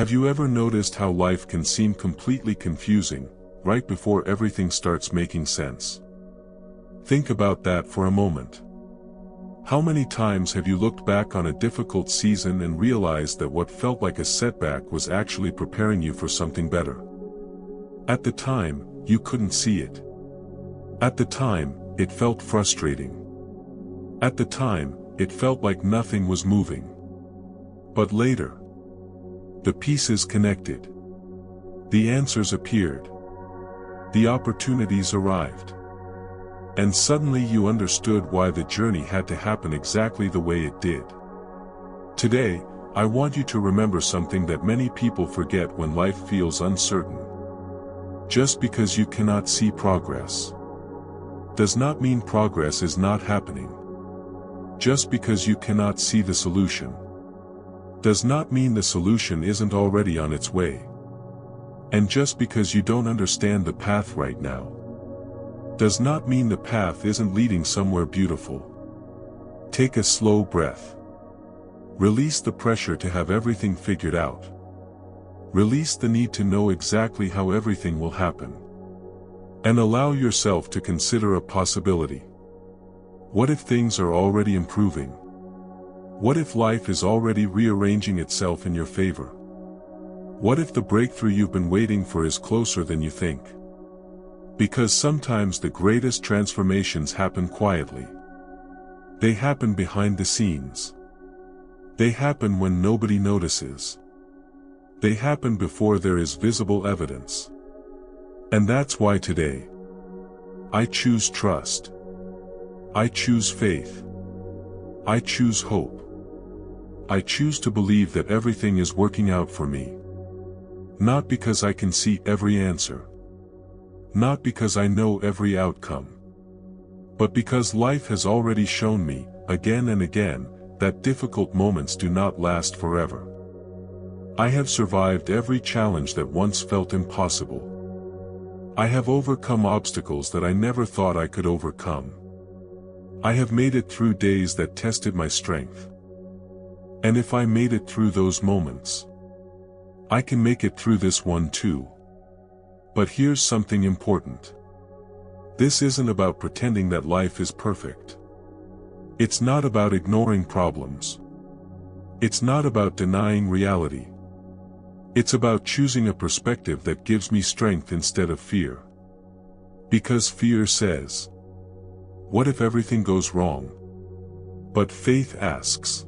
Have you ever noticed how life can seem completely confusing, right before everything starts making sense? Think about that for a moment. How many times have you looked back on a difficult season and realized that what felt like a setback was actually preparing you for something better? At the time, you couldn't see it. At the time, it felt frustrating. At the time, it felt like nothing was moving. But later, the pieces connected. The answers appeared. The opportunities arrived. And suddenly you understood why the journey had to happen exactly the way it did. Today, I want you to remember something that many people forget when life feels uncertain. Just because you cannot see progress does not mean progress is not happening. Just because you cannot see the solution does not mean the solution isn't already on its way. And just because you don't understand the path right now does not mean the path isn't leading somewhere beautiful. Take a slow breath. Release the pressure to have everything figured out. Release the need to know exactly how everything will happen. And allow yourself to consider a possibility. What if things are already improving? What if life is already rearranging itself in your favor? What if the breakthrough you've been waiting for is closer than you think? Because sometimes the greatest transformations happen quietly. They happen behind the scenes. They happen when nobody notices. They happen before there is visible evidence. And that's why today, I choose trust. I choose faith. I choose hope. I choose to believe that everything is working out for me. Not because I can see every answer. Not because I know every outcome. But because life has already shown me, again and again, that difficult moments do not last forever. I have survived every challenge that once felt impossible. I have overcome obstacles that I never thought I could overcome. I have made it through days that tested my strength. And if I made it through those moments, I can make it through this one too. But here's something important. This isn't about pretending that life is perfect. It's not about ignoring problems. It's not about denying reality. It's about choosing a perspective that gives me strength instead of fear. Because fear says, what if everything goes wrong? But faith asks,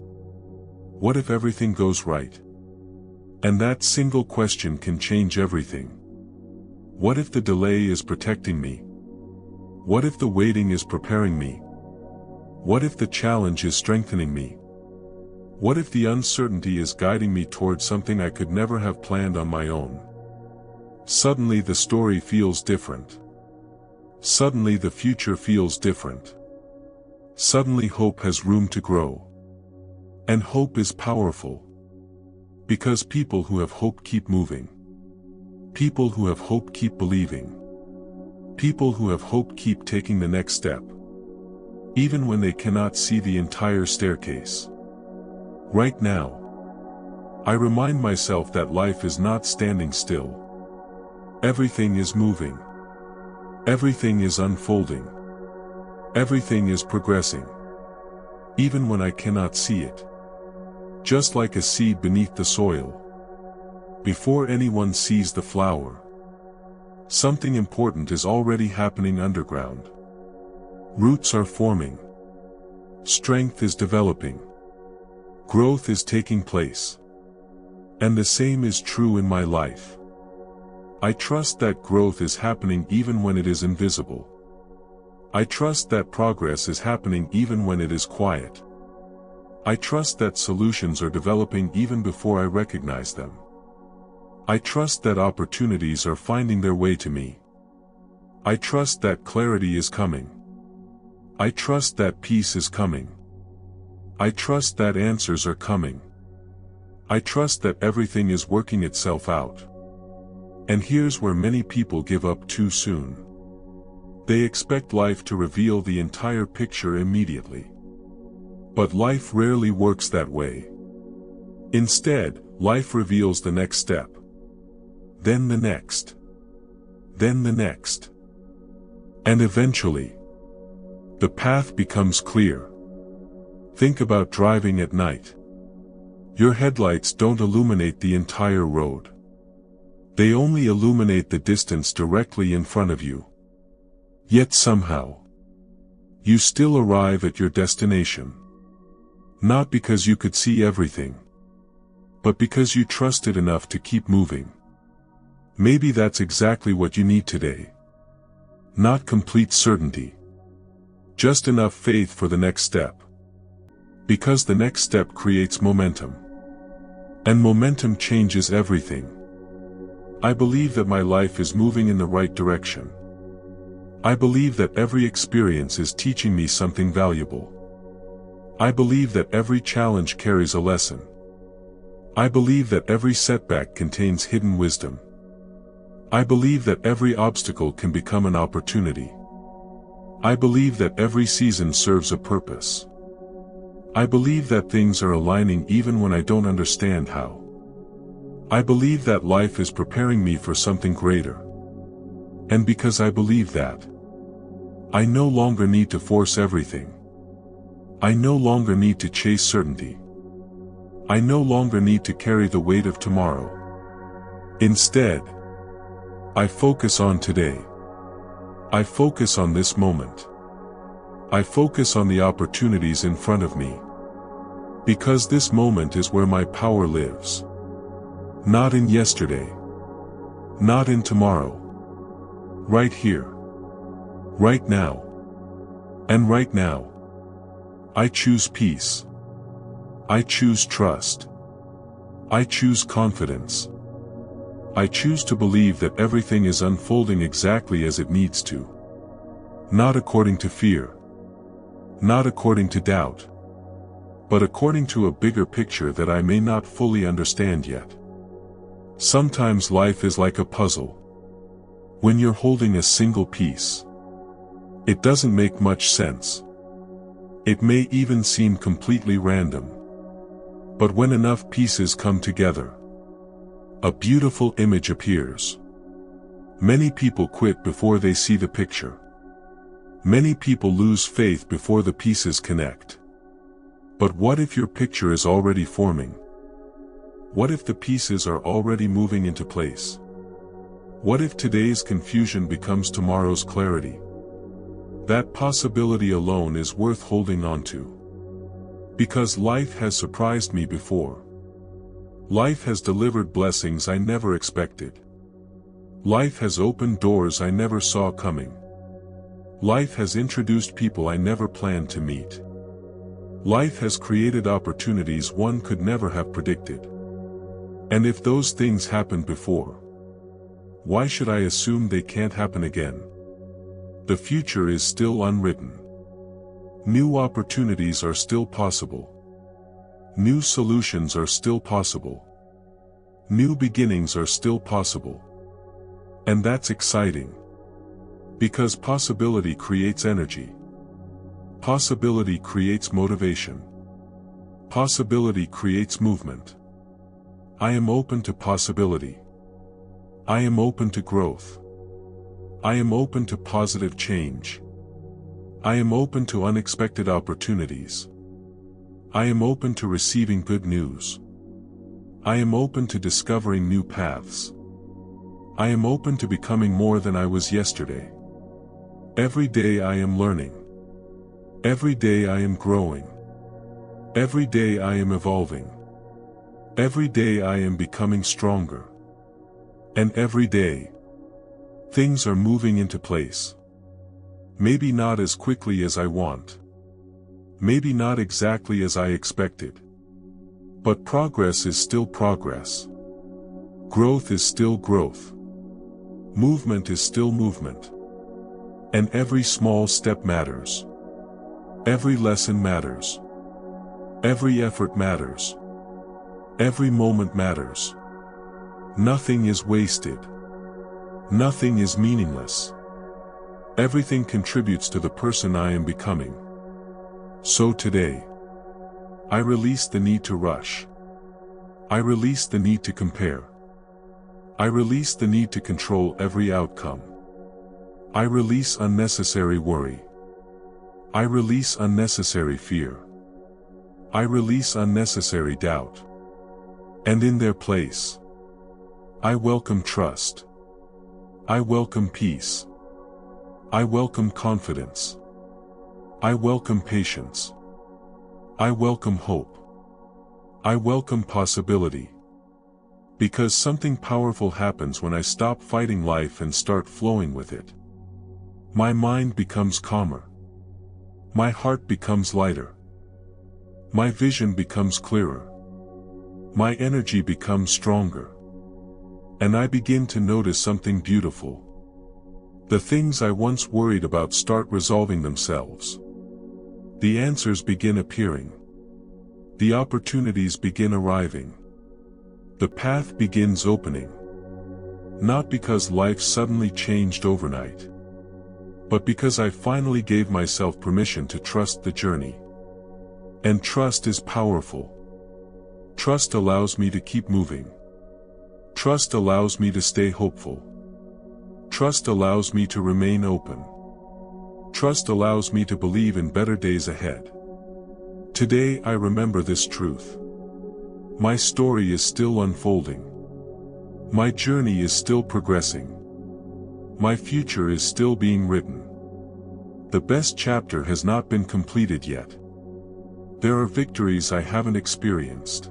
what if everything goes right? And that single question can change everything. What if the delay is protecting me? What if the waiting is preparing me? What if the challenge is strengthening me? What if the uncertainty is guiding me towards something I could never have planned on my own? Suddenly the story feels different. Suddenly the future feels different. Suddenly hope has room to grow. And hope is powerful. Because people who have hope keep moving. People who have hope keep believing. People who have hope keep taking the next step. Even when they cannot see the entire staircase. Right now, I remind myself that life is not standing still. Everything is moving. Everything is unfolding. Everything is progressing. Even when I cannot see it. Just like a seed beneath the soil. Before anyone sees the flower, something important is already happening underground. Roots are forming. Strength is developing. Growth is taking place. And the same is true in my life. I trust that growth is happening even when it is invisible. I trust that progress is happening even when it is quiet. I trust that solutions are developing even before I recognize them. I trust that opportunities are finding their way to me. I trust that clarity is coming. I trust that peace is coming. I trust that answers are coming. I trust that everything is working itself out. And here's where many people give up too soon. They expect life to reveal the entire picture immediately. But life rarely works that way. Instead, life reveals the next step. Then the next. Then the next. And eventually, the path becomes clear. Think about driving at night. Your headlights don't illuminate the entire road. They only illuminate the distance directly in front of you. Yet somehow, you still arrive at your destination. Not because you could see everything, but because you trusted enough to keep moving. Maybe that's exactly what you need today. Not complete certainty. Just enough faith for the next step. Because the next step creates momentum. And momentum changes everything. I believe that my life is moving in the right direction. I believe that every experience is teaching me something valuable. I believe that every challenge carries a lesson. I believe that every setback contains hidden wisdom. I believe that every obstacle can become an opportunity. I believe that every season serves a purpose. I believe that things are aligning even when I don't understand how. I believe that life is preparing me for something greater. And because I believe that, I no longer need to force everything. I no longer need to chase certainty. I no longer need to carry the weight of tomorrow. Instead, I focus on today. I focus on this moment. I focus on the opportunities in front of me. Because this moment is where my power lives. Not in yesterday. Not in tomorrow. Right here. Right now. And right now, I choose peace. I choose trust. I choose confidence. I choose to believe that everything is unfolding exactly as it needs to. Not according to fear. Not according to doubt. But according to a bigger picture that I may not fully understand yet. Sometimes life is like a puzzle. When you're holding a single piece, it doesn't make much sense. It may even seem completely random. But when enough pieces come together, a beautiful image appears. Many people quit before they see the picture. Many people lose faith before the pieces connect. But what if your picture is already forming? What if the pieces are already moving into place? What if today's confusion becomes tomorrow's clarity? That possibility alone is worth holding on to. Because life has surprised me before. Life has delivered blessings I never expected. Life has opened doors I never saw coming. Life has introduced people I never planned to meet. Life has created opportunities one could never have predicted. And if those things happened before, why should I assume they can't happen again? The future is still unwritten. New opportunities are still possible. New solutions are still possible. New beginnings are still possible. And that's exciting. Because possibility creates energy. Possibility creates motivation. Possibility creates movement. I am open to possibility. I am open to growth. I am open to positive change. I am open to unexpected opportunities. I am open to receiving good news. I am open to discovering new paths. I am open to becoming more than I was yesterday. Every day I am learning. Every day I am growing. Every day I am evolving. Every day I am becoming stronger. And every day, things are moving into place. Maybe not as quickly as I want. Maybe not exactly as I expected. But progress is still progress. Growth is still growth. Movement is still movement. And every small step matters. Every lesson matters. Every effort matters. Every moment matters. Nothing is wasted. Nothing is meaningless. Everything contributes to the person I am becoming. So today, I release the need to rush. I release the need to compare. I release the need to control every outcome. I release unnecessary worry. I release unnecessary fear. I release unnecessary doubt. And in their place, I welcome trust. I welcome peace. I welcome confidence. I welcome patience. I welcome hope. I welcome possibility. Because something powerful happens when I stop fighting life and start flowing with it. My mind becomes calmer. My heart becomes lighter. My vision becomes clearer. My energy becomes stronger. And I begin to notice something beautiful. The things I once worried about start resolving themselves. The answers begin appearing. The opportunities begin arriving. The path begins opening. Not because life suddenly changed overnight, but because I finally gave myself permission to trust the journey. And trust is powerful. Trust allows me to keep moving. Trust allows me to stay hopeful. Trust allows me to remain open. Trust allows me to believe in better days ahead. Today I remember this truth. My story is still unfolding. My journey is still progressing. My future is still being written. The best chapter has not been completed yet. There are victories I haven't experienced.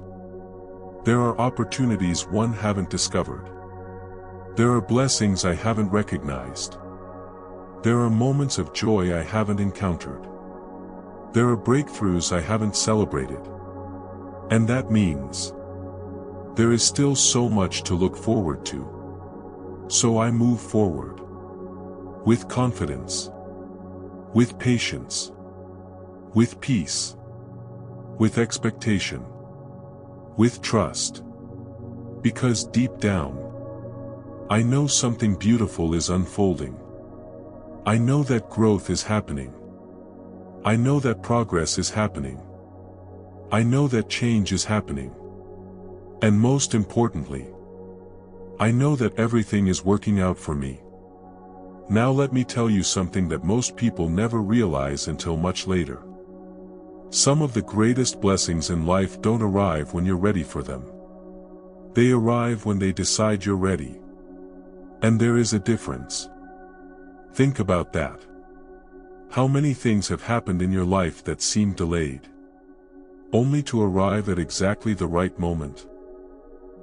There are opportunities one haven't discovered. There are blessings I haven't recognized. There are moments of joy I haven't encountered. There are breakthroughs I haven't celebrated. And that means there is still so much to look forward to. So I move forward. With confidence. With patience. With peace. With expectation. With trust. Because deep down, I know something beautiful is unfolding. I know that growth is happening. I know that progress is happening. I know that change is happening. And most importantly, I know that everything is working out for me. Now let me tell you something that most people never realize until much later. Some of the greatest blessings in life don't arrive when you're ready for them. They arrive when they decide you're ready. And there is a difference. Think about that. How many things have happened in your life that seemed delayed, only to arrive at exactly the right moment?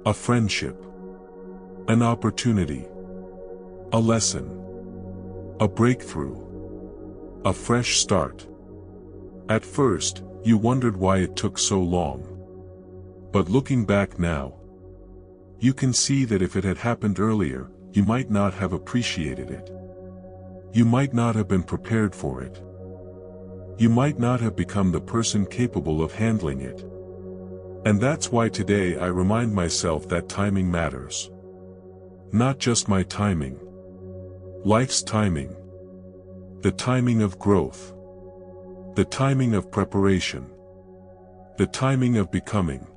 A friendship. An opportunity. A lesson. A breakthrough. A fresh start. At first, you wondered why it took so long. But looking back now, you can see that if it had happened earlier, you might not have appreciated it. You might not have been prepared for it. You might not have become the person capable of handling it. And that's why today I remind myself that timing matters. Not just my timing. Life's timing. The timing of growth. The timing of preparation. The timing of becoming.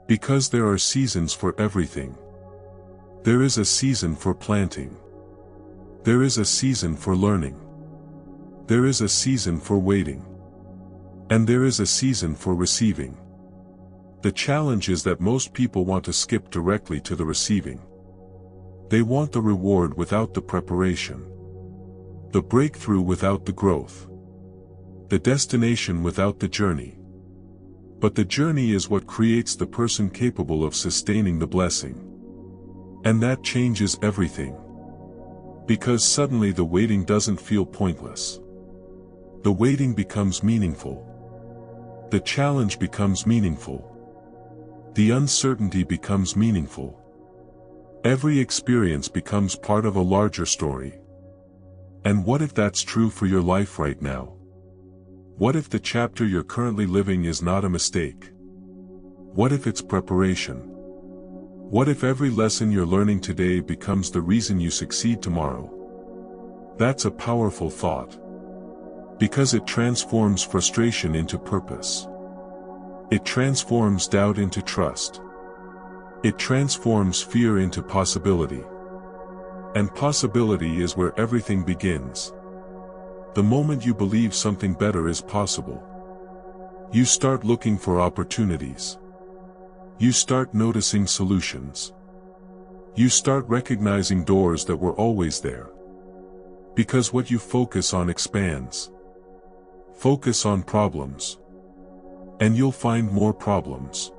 Because there are seasons for everything. There is a season for planting. There is a season for learning. There is a season for waiting. And there is a season for receiving. The challenge is that most people want to skip directly to the receiving. They want the reward without the preparation. The breakthrough without the growth. The destination without the journey. But the journey is what creates the person capable of sustaining the blessing. And that changes everything. Because suddenly the waiting doesn't feel pointless. The waiting becomes meaningful. The challenge becomes meaningful. The uncertainty becomes meaningful. Every experience becomes part of a larger story. And what if that's true for your life right now? What if the chapter you're currently living is not a mistake? What if it's preparation? What if every lesson you're learning today becomes the reason you succeed tomorrow? That's a powerful thought. Because it transforms frustration into purpose. It transforms doubt into trust. It transforms fear into possibility. And possibility is where everything begins. The moment you believe something better is possible, you start looking for opportunities. You start noticing solutions. You start recognizing doors that were always there. Because what you focus on expands. Focus on problems, and you'll find more problems.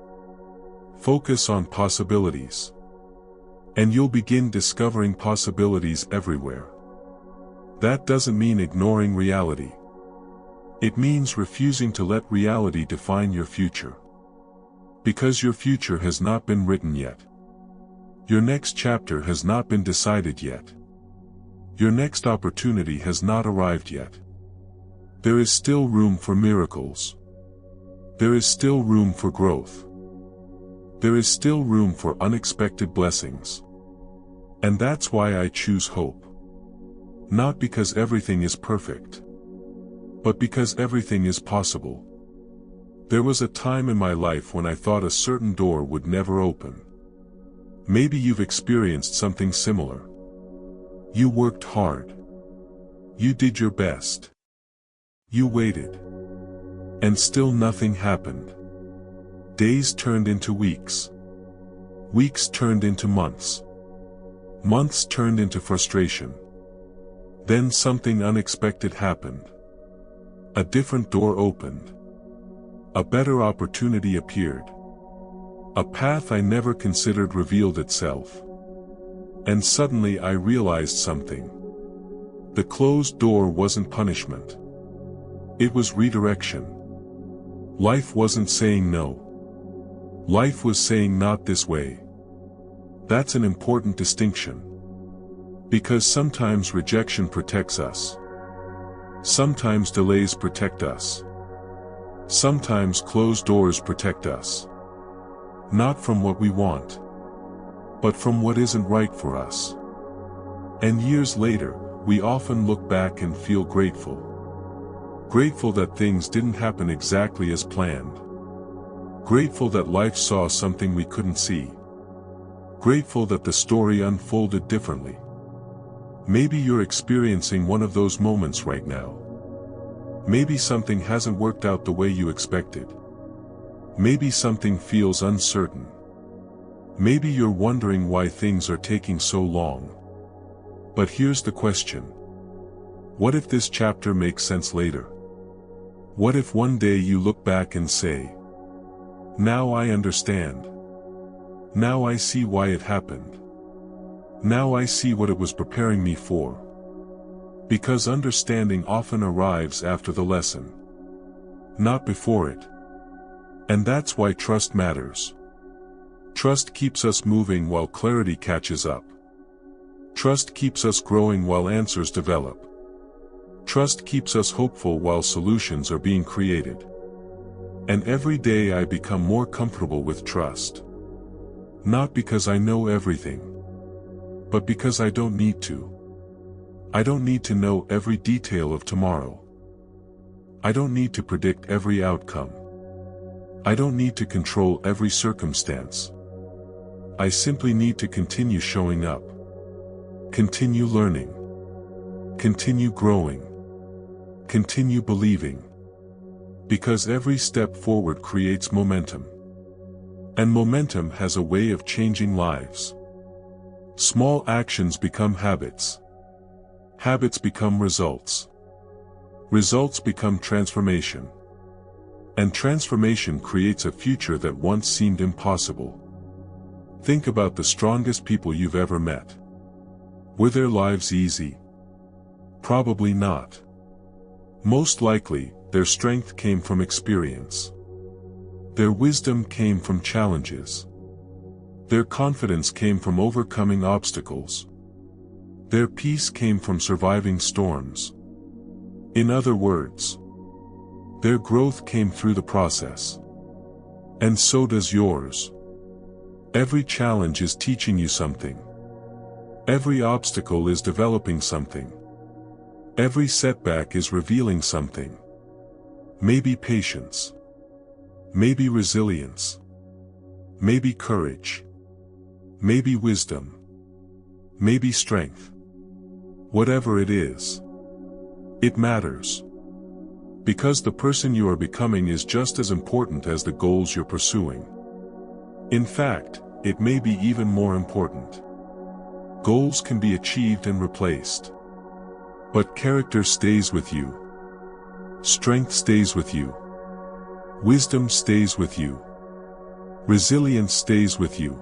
Focus on possibilities, and you'll begin discovering possibilities everywhere. That doesn't mean ignoring reality. It means refusing to let reality define your future. Because your future has not been written yet. Your next chapter has not been decided yet. Your next opportunity has not arrived yet. There is still room for miracles. There is still room for growth. There is still room for unexpected blessings. And that's why I choose hope. Not because everything is perfect, but because everything is possible. There was a time in my life when I thought a certain door would never open. Maybe you've experienced something similar. You worked hard. You did your best. You waited. And still nothing happened. Days turned into weeks. Weeks turned into months. Months turned into frustration. Then something unexpected happened. A different door opened. A better opportunity appeared. A path I never considered revealed itself. And suddenly I realized something. The closed door wasn't punishment. It was redirection. Life wasn't saying no. Life was saying not this way. That's an important distinction. Because sometimes rejection protects us. Sometimes delays protect us. Sometimes closed doors protect us. Not from what we want, but from what isn't right for us. And years later, we often look back and feel grateful. Grateful that things didn't happen exactly as planned. Grateful that life saw something we couldn't see. Grateful that the story unfolded differently. Maybe you're experiencing one of those moments right now. Maybe something hasn't worked out the way you expected. Maybe something feels uncertain. Maybe you're wondering why things are taking so long. But here's the question. What if this chapter makes sense later? What if one day you look back and say, "Now I understand. Now I see why it happened. Now I see what it was preparing me for." Because understanding often arrives after the lesson, not before it. And that's why trust matters. Trust keeps us moving while clarity catches up. Trust keeps us growing while answers develop. Trust keeps us hopeful while solutions are being created. And every day I become more comfortable with trust. Not because I know everything, but because I don't need to. I don't need to know every detail of tomorrow. I don't need to predict every outcome. I don't need to control every circumstance. I simply need to continue showing up. Continue learning. Continue growing. Continue believing. Because every step forward creates momentum. And momentum has a way of changing lives. Small actions become habits. Habits become results. Results become transformation. And transformation creates a future that once seemed impossible. Think about the strongest people you've ever met. Were their lives easy? Probably not. Most likely, their strength came from experience. Their wisdom came from challenges. Their confidence came from overcoming obstacles. Their peace came from surviving storms. In other words, their growth came through the process. And so does yours. Every challenge is teaching you something. Every obstacle is developing something. Every setback is revealing something. Maybe patience. Maybe resilience. Maybe courage. maybe wisdom, maybe strength. Whatever it is, it matters. Because the person you are becoming is just as important as the goals you're pursuing. In fact, it may be even more important. Goals can be achieved and replaced. But character stays with you. Strength stays with you. Wisdom stays with you. Resilience stays with you.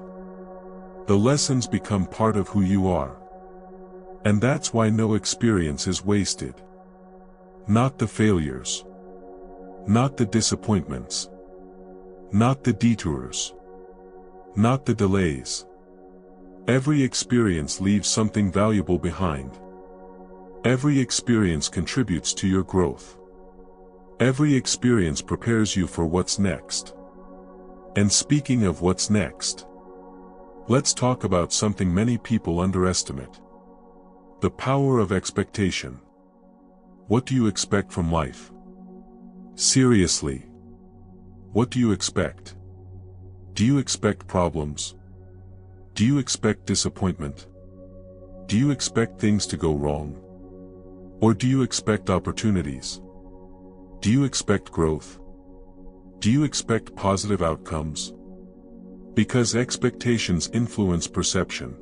The lessons become part of who you are. And that's why no experience is wasted. Not the failures. Not the disappointments. Not the detours. Not the delays. Every experience leaves something valuable behind. Every experience contributes to your growth. Every experience prepares you for what's next. And speaking of what's next, let's talk about something many people underestimate. The power of expectation. What do you expect from life? Seriously. What do you expect? Do you expect problems? Do you expect disappointment? Do you expect things to go wrong? Or do you expect opportunities? Do you expect growth? Do you expect positive outcomes? Because expectations influence perception.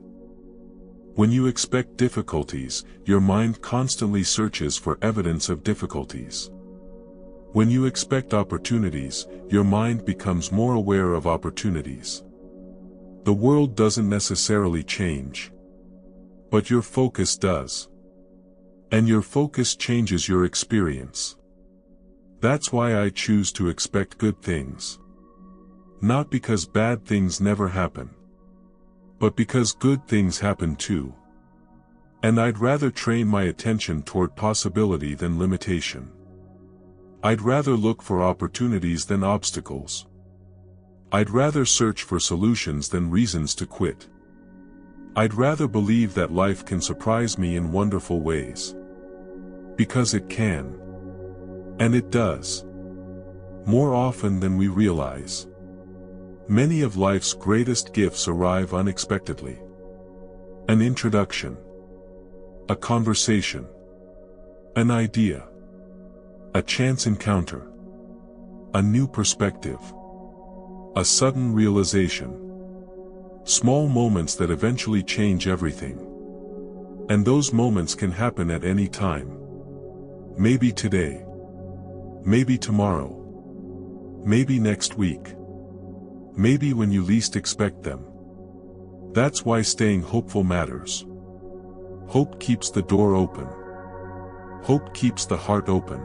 When you expect difficulties, your mind constantly searches for evidence of difficulties. When you expect opportunities, your mind becomes more aware of opportunities. The world doesn't necessarily change. But your focus does. And your focus changes your experience. That's why I choose to expect good things. Not because bad things never happen, but because good things happen too. And I'd rather train my attention toward possibility than limitation. I'd rather look for opportunities than obstacles. I'd rather search for solutions than reasons to quit. I'd rather believe that life can surprise me in wonderful ways. Because it can. And it does. More often than we realize. Many of life's greatest gifts arrive unexpectedly. An introduction. A conversation. An idea. A chance encounter. A new perspective. A sudden realization. Small moments that eventually change everything. And those moments can happen at any time. Maybe today. Maybe tomorrow. Maybe next week. Maybe when you least expect them. That's why staying hopeful matters. Hope keeps the door open. Hope keeps the heart open.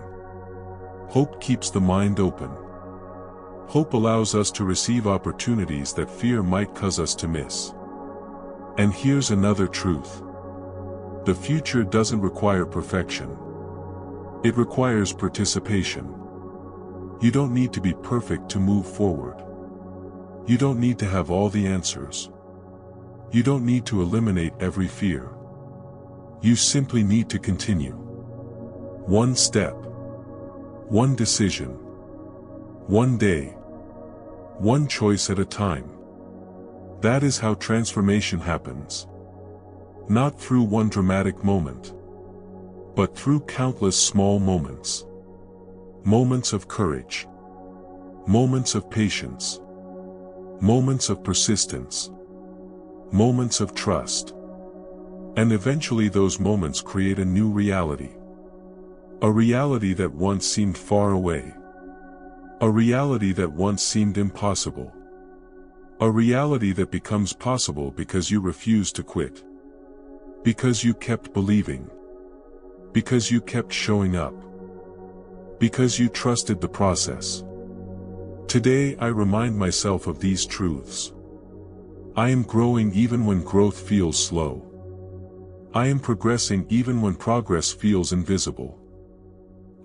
Hope keeps the mind open. Hope allows us to receive opportunities that fear might cause us to miss. And here's another truth. The future doesn't require perfection. It requires participation. You don't need to be perfect to move forward. You don't need to have all the answers. You don't need to eliminate every fear. You simply need to continue. One step. One decision. One day. One choice at a time. That is how transformation happens. Not through one dramatic moment, but through countless small moments. Moments of courage. Moments of patience. Moments of persistence. Moments of trust. And eventually those moments create a new reality. A reality that once seemed far away. A reality that once seemed impossible. A reality that becomes possible because you refuse to quit. Because you kept believing. Because you kept showing up. Because you trusted the process. Today I remind myself of these truths. I am growing even when growth feels slow. I am progressing even when progress feels invisible.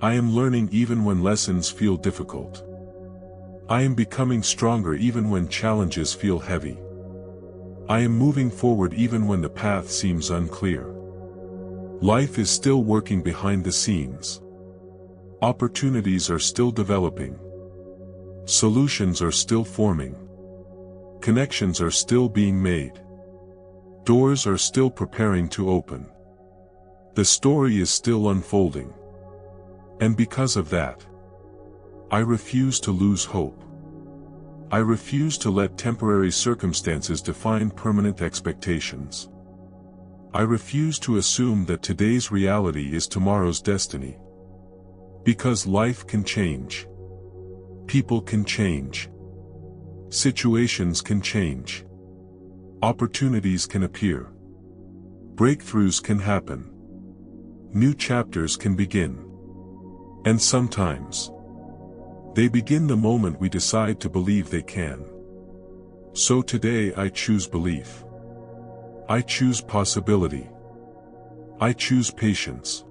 I am learning even when lessons feel difficult. I am becoming stronger even when challenges feel heavy. I am moving forward even when the path seems unclear. Life is still working behind the scenes. Opportunities are still developing. Solutions are still forming. Connections are still being made. Doors are still preparing to open. The story is still unfolding. And because of that, I refuse to lose hope. I refuse to let temporary circumstances define permanent expectations. I refuse to assume that today's reality is tomorrow's destiny. Because life can change. People can change. Situations can change. Opportunities can appear. Breakthroughs can happen. New chapters can begin. And sometimes, they begin the moment we decide to believe they can. So today I choose belief. I choose possibility. I choose patience.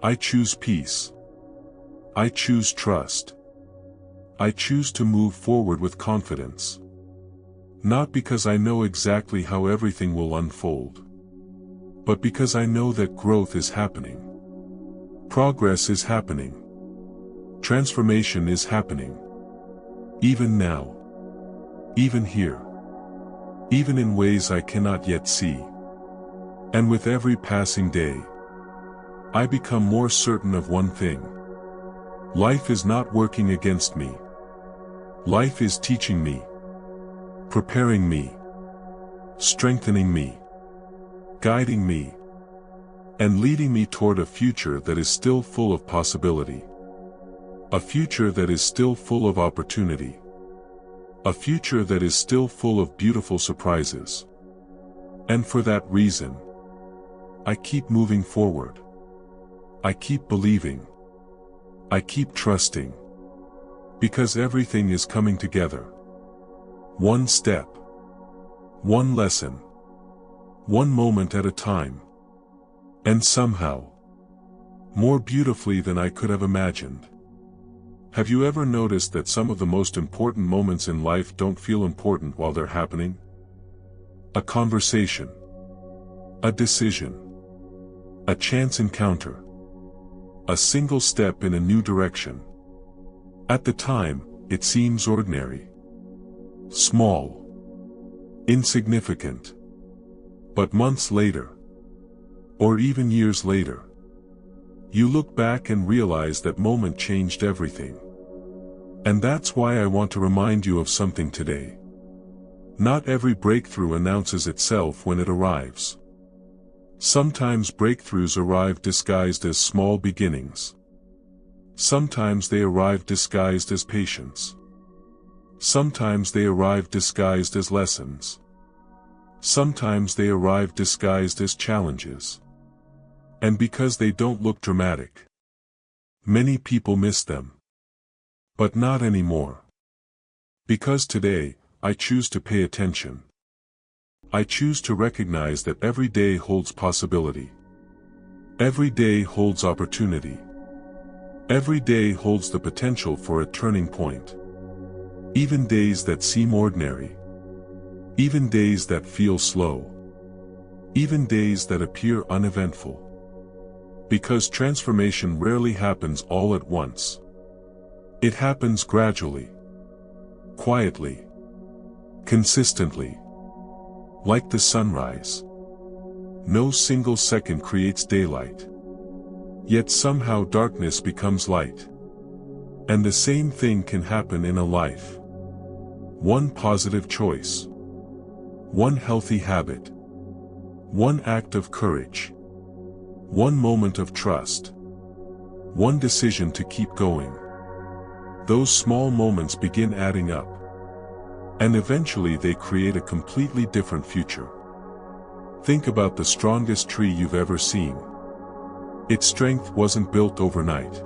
I choose peace. I choose trust. I choose to move forward with confidence. Not because I know exactly how everything will unfold, but because I know that growth is happening. Progress is happening. Transformation is happening. Even now. Even here. Even in ways I cannot yet see. And with every passing day, I become more certain of one thing. Life is not working against me. Life is teaching me, preparing me, strengthening me, guiding me, and leading me toward a future that is still full of possibility. A future that is still full of opportunity. A future that is still full of beautiful surprises. And for that reason, I keep moving forward. I keep believing. I keep trusting. Because everything is coming together. One step. One lesson. One moment at a time. And somehow, more beautifully than I could have imagined. Have you ever noticed that some of the most important moments in life don't feel important while they're happening? A conversation. A decision. A chance encounter. A single step in a new direction. At the time, it seems ordinary. Small. Insignificant. But months later, or even years later, you look back and realize that moment changed everything. And that's why I want to remind you of something today. Not every breakthrough announces itself when it arrives. Sometimes breakthroughs arrive disguised as small beginnings. Sometimes they arrive disguised as patience. Sometimes they arrive disguised as lessons. Sometimes they arrive disguised as challenges. And because they don't look dramatic, many people miss them. But not anymore. Because today, I choose to pay attention. I choose to recognize that every day holds possibility. Every day holds opportunity. Every day holds the potential for a turning point. Even days that seem ordinary. Even days that feel slow. Even days that appear uneventful. Because transformation rarely happens all at once. It happens gradually. Quietly. Consistently. Like the sunrise. No single second creates daylight. Yet somehow darkness becomes light. And the same thing can happen in a life. One positive choice. One healthy habit. One act of courage. One moment of trust. One decision to keep going. Those small moments begin adding up. And eventually they create a completely different future. Think about the strongest tree you've ever seen. Its strength wasn't built overnight.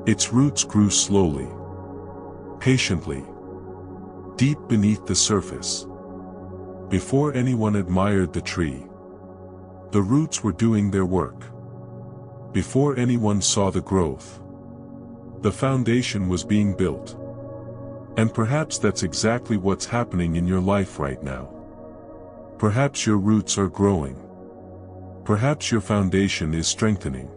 Its roots grew slowly. Patiently. Deep beneath the surface. Before anyone admired the tree, the roots were doing their work. Before anyone saw the growth, the foundation was being built. And perhaps that's exactly what's happening in your life right now. Perhaps your roots are growing. Perhaps your foundation is strengthening.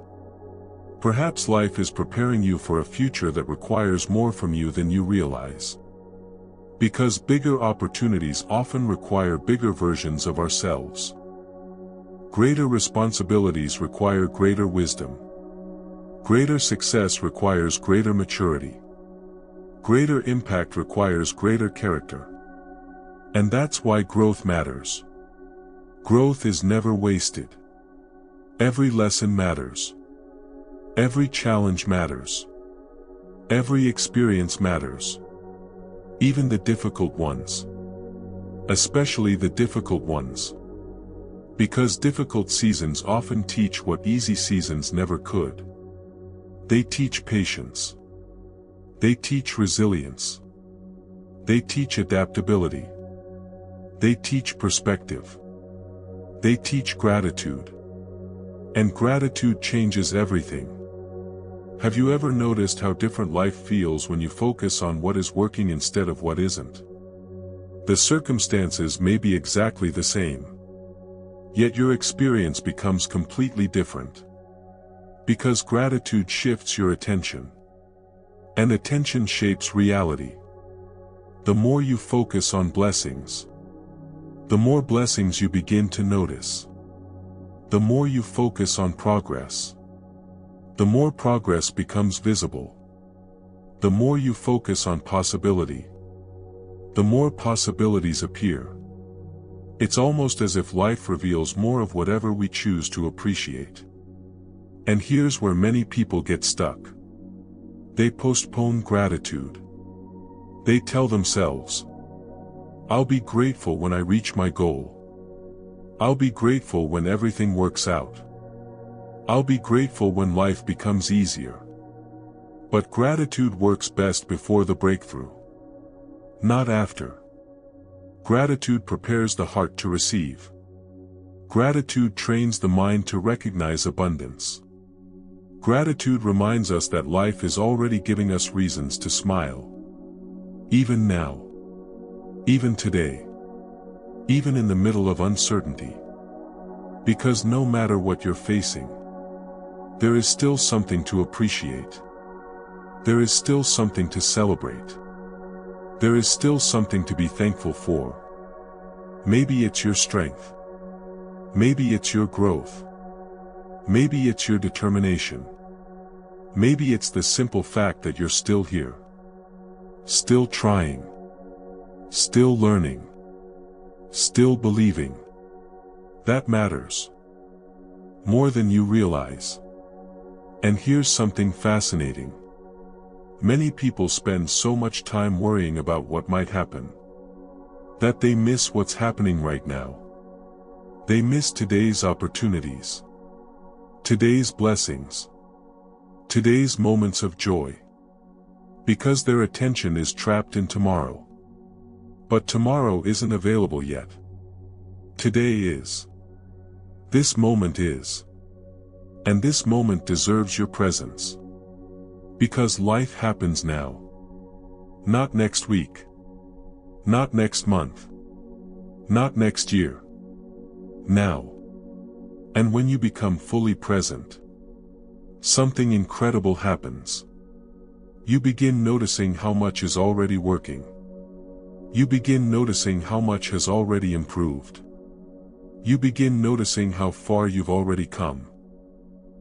Perhaps life is preparing you for a future that requires more from you than you realize. Because bigger opportunities often require bigger versions of ourselves. Greater responsibilities require greater wisdom. Greater success requires greater maturity. Greater impact requires greater character. And that's why growth matters. Growth is never wasted. Every lesson matters. Every challenge matters. Every experience matters. Even the difficult ones. Especially the difficult ones. Because difficult seasons often teach what easy seasons never could. They teach patience. They teach resilience. They teach adaptability. They teach perspective. They teach gratitude. And gratitude changes everything. Have you ever noticed how different life feels when you focus on what is working instead of what isn't? The circumstances may be exactly the same. Yet your experience becomes completely different. Because gratitude shifts your attention. And attention shapes reality. The more you focus on blessings, the more blessings you begin to notice. The more you focus on progress, the more progress becomes visible. The more you focus on possibility, the more possibilities appear. It's almost as if life reveals more of whatever we choose to appreciate. And here's where many people get stuck. They postpone gratitude. They tell themselves, "I'll be grateful when I reach my goal. I'll be grateful when everything works out. I'll be grateful when life becomes easier." But gratitude works best before the breakthrough. Not after. Gratitude prepares the heart to receive. Gratitude trains the mind to recognize abundance. Gratitude reminds us that life is already giving us reasons to smile. Even now. Even today. Even in the middle of uncertainty. Because no matter what you're facing, there is still something to appreciate. There is still something to celebrate. There is still something to be thankful for. Maybe it's your strength. Maybe it's your growth. Maybe it's your determination. Maybe it's the simple fact that you're still here. Still trying. Still learning. Still believing. That matters. More than you realize. And here's something fascinating. Many people spend so much time worrying about what might happen, that they miss what's happening right now. They miss today's opportunities. Today's blessings. Today's moments of joy. Because their attention is trapped in tomorrow. But tomorrow isn't available yet. Today is. This moment is. And this moment deserves your presence. Because life happens now. Not next week. Not next month. Not next year. Now. And when you become fully present, something incredible happens. You begin noticing how much is already working. You begin noticing how much has already improved. You begin noticing how far you've already come.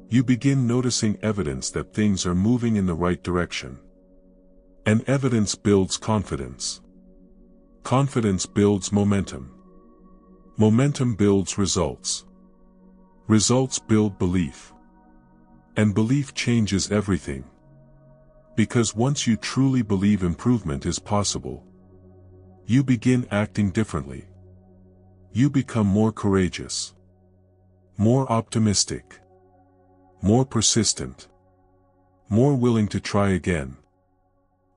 You begin noticing evidence that things are moving in the right direction. And evidence builds confidence. Confidence builds momentum. Momentum builds results. Results build belief. And belief changes everything. Because once you truly believe improvement is possible, you begin acting differently. You become more courageous. More optimistic. More persistent. More willing to try again.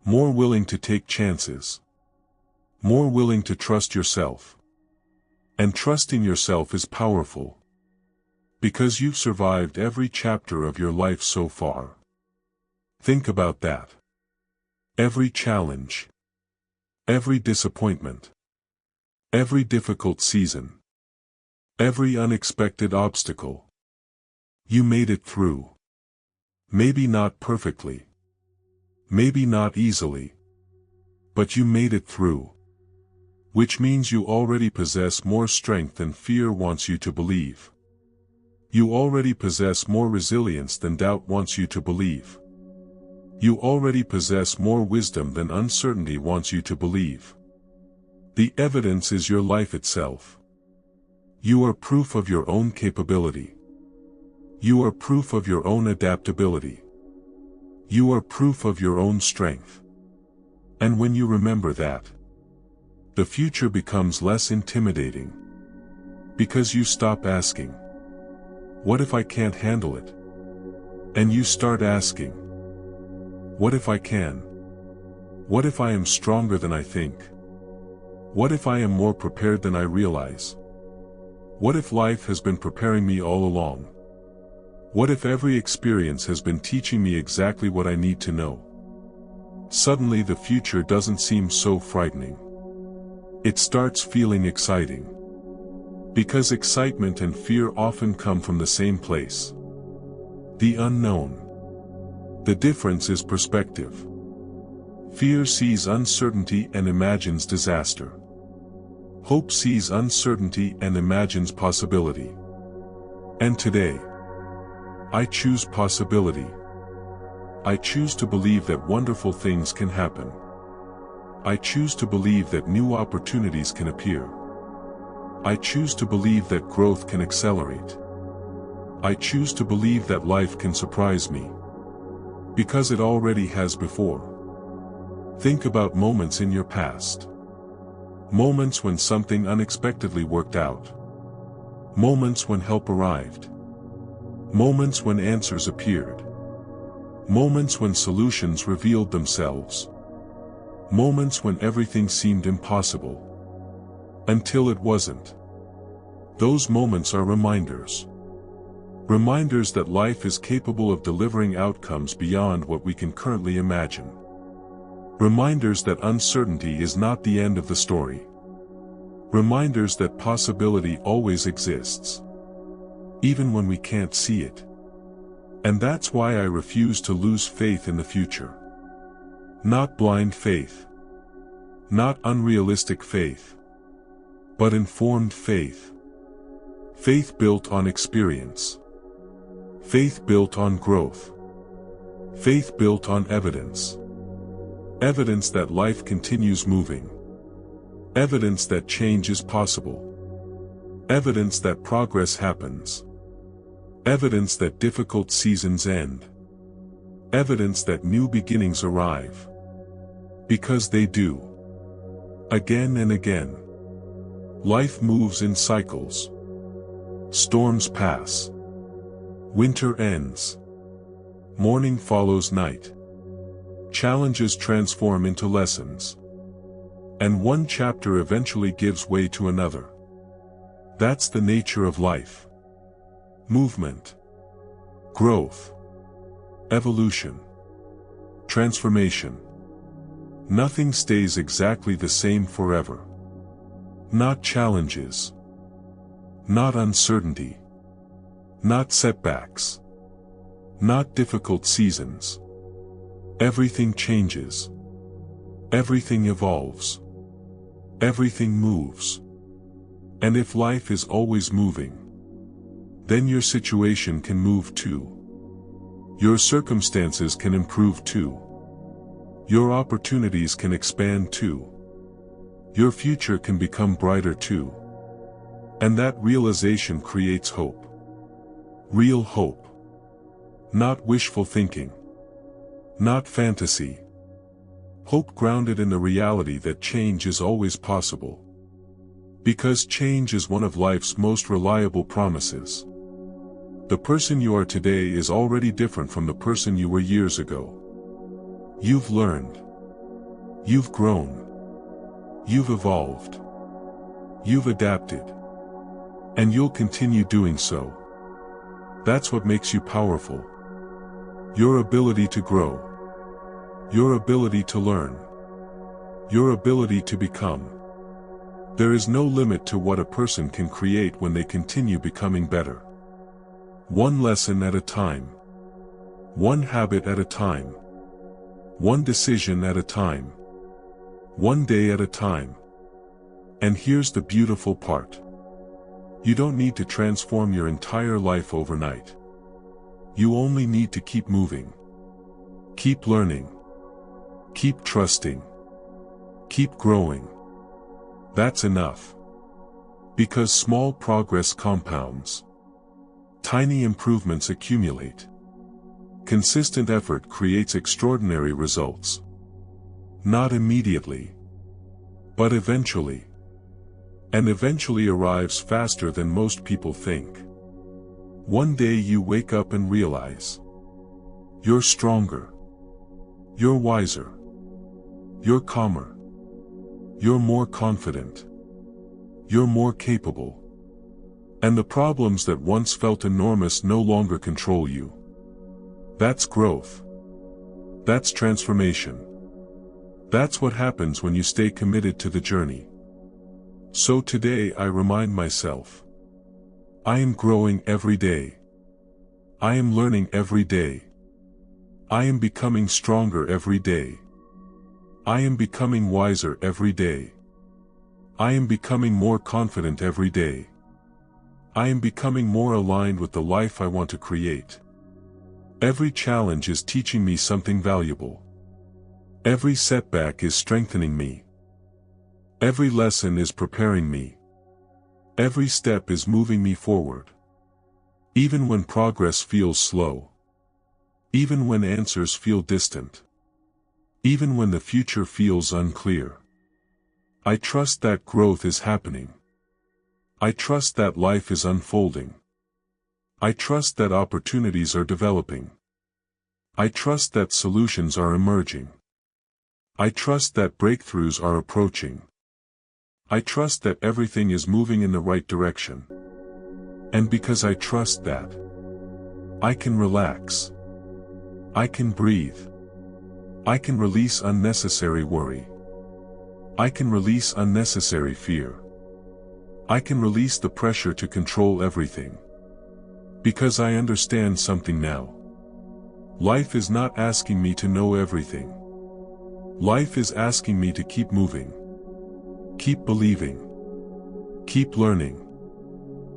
More willing to take chances. More willing to trust yourself. And trusting yourself is powerful. Because you've survived every chapter of your life so far. Think about that. Every challenge. Every disappointment. Every difficult season. Every unexpected obstacle. You made it through. Maybe not perfectly. Maybe not easily. But you made it through. Which means you already possess more strength than fear wants you to believe. You already possess more resilience than doubt wants you to believe. You already possess more wisdom than uncertainty wants you to believe. The evidence is your life itself. You are proof of your own capability. You are proof of your own adaptability. You are proof of your own strength. And when you remember that, the future becomes less intimidating. Because you stop asking, "What if I can't handle it?" And you start asking, "What if I can? What if I am stronger than I think? What if I am more prepared than I realize? What if life has been preparing me all along? What if every experience has been teaching me exactly what I need to know?" Suddenly the future doesn't seem so frightening. It starts feeling exciting. Because excitement and fear often come from the same place. The unknown. The difference is perspective. Fear sees uncertainty and imagines disaster. Hope sees uncertainty and imagines possibility. And today, I choose possibility. I choose to believe that wonderful things can happen. I choose to believe that new opportunities can appear. I choose to believe that growth can accelerate. I choose to believe that life can surprise me. Because it already has before. Think about moments in your past. Moments when something unexpectedly worked out. Moments when help arrived. Moments when answers appeared. Moments when solutions revealed themselves. Moments when everything seemed impossible. Until it wasn't. Those moments are reminders. Reminders that life is capable of delivering outcomes beyond what we can currently imagine. Reminders that uncertainty is not the end of the story. Reminders that possibility always exists. Even when we can't see it. And that's why I refuse to lose faith in the future. Not blind faith. Not unrealistic faith. But informed faith. Faith built on experience. Faith built on growth. Faith built on evidence. Evidence that life continues moving. Evidence that change is possible. Evidence that progress happens. Evidence that difficult seasons end. Evidence that new beginnings arrive. Because they do. Again and again. Life moves in cycles. Storms pass. Winter ends. Morning follows night. Challenges transform into lessons. And one chapter eventually gives way to another. That's the nature of life. Movement. Growth. Evolution. Transformation. Nothing stays exactly the same forever. Not challenges. Not uncertainty. Not setbacks. Not difficult seasons. Everything changes. Everything evolves. Everything moves. And if life is always moving, then your situation can move too. Your circumstances can improve too. Your opportunities can expand too. Your future can become brighter too. And that realization creates hope. Real hope. Not wishful thinking. Not fantasy. Hope grounded in the reality that change is always possible. Because change is one of life's most reliable promises. The person you are today is already different from the person you were years ago. You've learned. You've grown. You've evolved. You've adapted. And you'll continue doing so. That's what makes you powerful. Your ability to grow. Your ability to learn. Your ability to become. There is no limit to what a person can create when they continue becoming better. One lesson at a time. One habit at a time. One decision at a time. One day at a time. And here's the beautiful part. You don't need to transform your entire life overnight. You only need to keep moving. Keep learning. Keep trusting. Keep growing. That's enough. Because small progress compounds. Tiny improvements accumulate. Consistent effort creates extraordinary results. Not immediately, but eventually. And eventually arrives faster than most people think. One day you wake up and realize you're stronger. You're wiser. You're calmer. You're more confident. You're more capable. And the problems that once felt enormous no longer control you. That's growth. That's transformation. That's what happens when you stay committed to the journey. So today I remind myself, I am growing every day. I am learning every day. I am becoming stronger every day. I am becoming wiser every day. I am becoming more confident every day. I am becoming more aligned with the life I want to create. Every challenge is teaching me something valuable. Every setback is strengthening me. Every lesson is preparing me. Every step is moving me forward. Even when progress feels slow. Even when answers feel distant. Even when the future feels unclear. I trust that growth is happening. I trust that life is unfolding. I trust that opportunities are developing. I trust that solutions are emerging. I trust that breakthroughs are approaching. I trust that everything is moving in the right direction. And because I trust that, I can relax. I can breathe. I can release unnecessary worry. I can release unnecessary fear. I can release the pressure to control everything. Because I understand something now. Life is not asking me to know everything. Life is asking me to keep moving. Keep believing. Keep learning.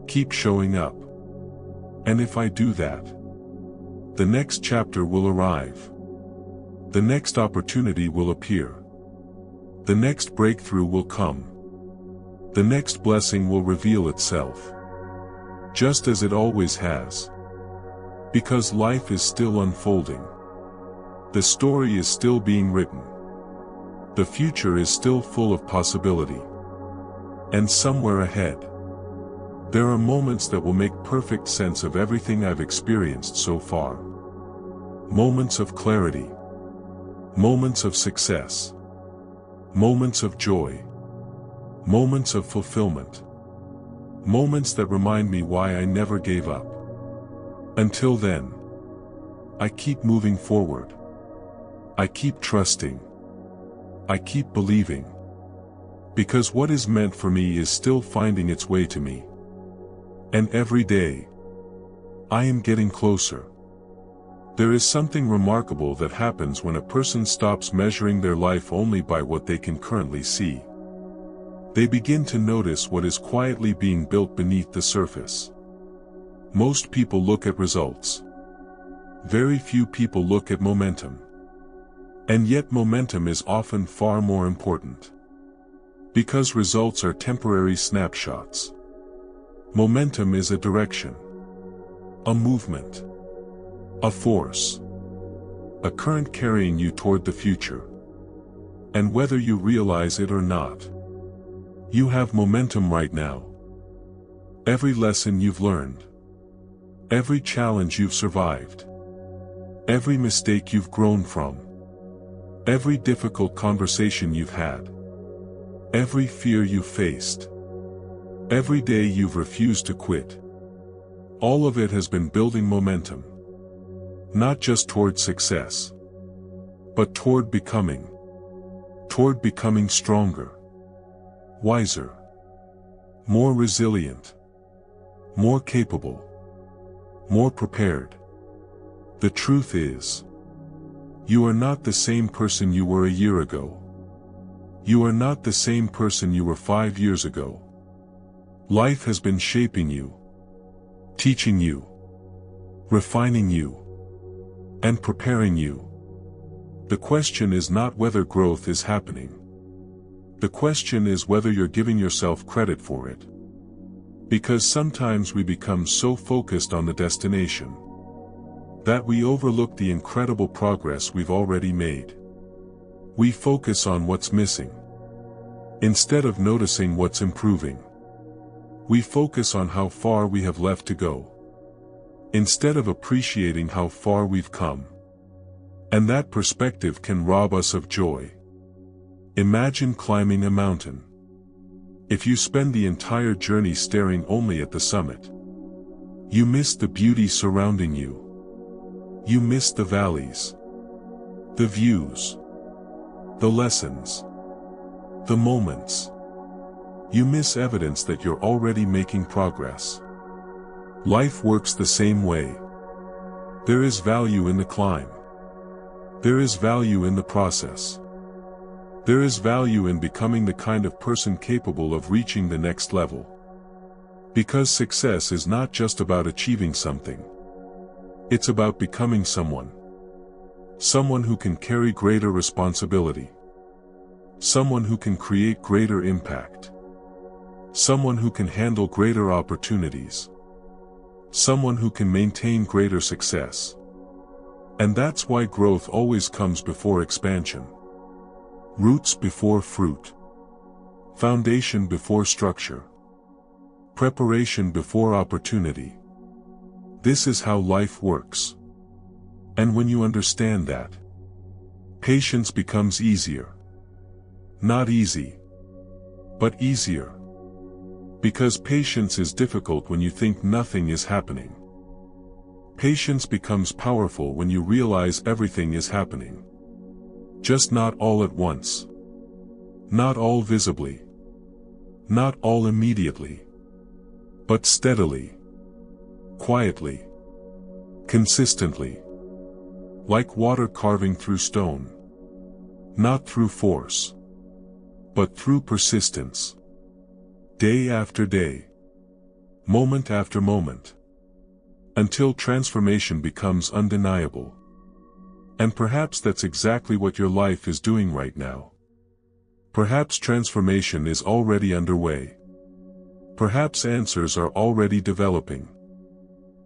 Keep showing up. And if I do that, the next chapter will arrive. The next opportunity will appear. The next breakthrough will come. The next blessing will reveal itself. Just as it always has. Because life is still unfolding. The story is still being written. The future is still full of possibility. And somewhere ahead, there are moments that will make perfect sense of everything I've experienced so far. Moments of clarity. Moments of success. Moments of joy. Moments of fulfillment. Moments that remind me why I never gave up. Until then, I keep moving forward. I keep trusting. I keep believing. Because what is meant for me is still finding its way to me. And every day, I am getting closer. There is something remarkable that happens when a person stops measuring their life only by what they can currently see. They begin to notice what is quietly being built beneath the surface. Most people look at results. Very few people look at momentum. And yet momentum is often far more important. Because results are temporary snapshots. Momentum is a direction. A movement. A force. A current carrying you toward the future. And whether you realize it or not, you have momentum right now. Every lesson you've learned. Every challenge you've survived. Every mistake you've grown from. Every difficult conversation you've had. Every fear you've faced. Every day you've refused to quit. All of it has been building momentum. Not just toward success, but toward becoming. Toward becoming stronger. Wiser. More resilient. More capable. More prepared. The truth is, you are not the same person you were a year ago. You are not the same person you were 5 years ago. Life has been shaping you, teaching you, refining you, and preparing you. The question is not whether growth is happening. The question is whether you're giving yourself credit for it. Because sometimes we become so focused on the destination that we overlook the incredible progress we've already made. We focus on what's missing instead of noticing what's improving. We focus on how far we have left to go instead of appreciating how far we've come. And that perspective can rob us of joy. Imagine climbing a mountain. If you spend the entire journey staring only at the summit, you miss the beauty surrounding you. You miss the valleys, the views, the lessons, the moments. You miss evidence that you're already making progress. Life works the same way. There is value in the climb. There is value in the process. There is value in becoming the kind of person capable of reaching the next level. Because success is not just about achieving something. It's about becoming someone. Someone who can carry greater responsibility. Someone who can create greater impact. Someone who can handle greater opportunities. Someone who can maintain greater success. And that's why growth always comes before expansion. Roots before fruit. Foundation before structure. Preparation before opportunity. This is how life works. And when you understand that, patience becomes easier. Not easy, but easier. Because patience is difficult when you think nothing is happening. Patience becomes powerful when you realize everything is happening. Just not all at once. Not all visibly. Not all immediately. But steadily. Quietly. Consistently. Like water carving through stone. Not through force, but through persistence. Day after day. Moment after moment. Until transformation becomes undeniable. And perhaps that's exactly what your life is doing right now. Perhaps transformation is already underway. Perhaps answers are already developing.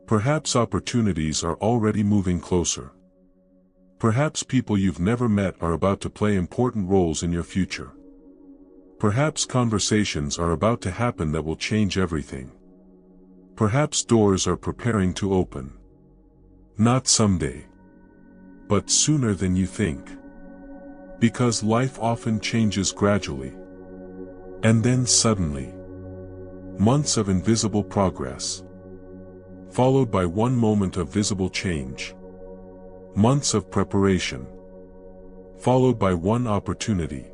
Perhaps opportunities are already moving closer. Perhaps people you've never met are about to play important roles in your future. Perhaps conversations are about to happen that will change everything. Perhaps doors are preparing to open. Not someday, but sooner than you think. Because life often changes gradually. And then suddenly. Months of invisible progress. Followed by one moment of visible change. Months of preparation. Followed by one opportunity.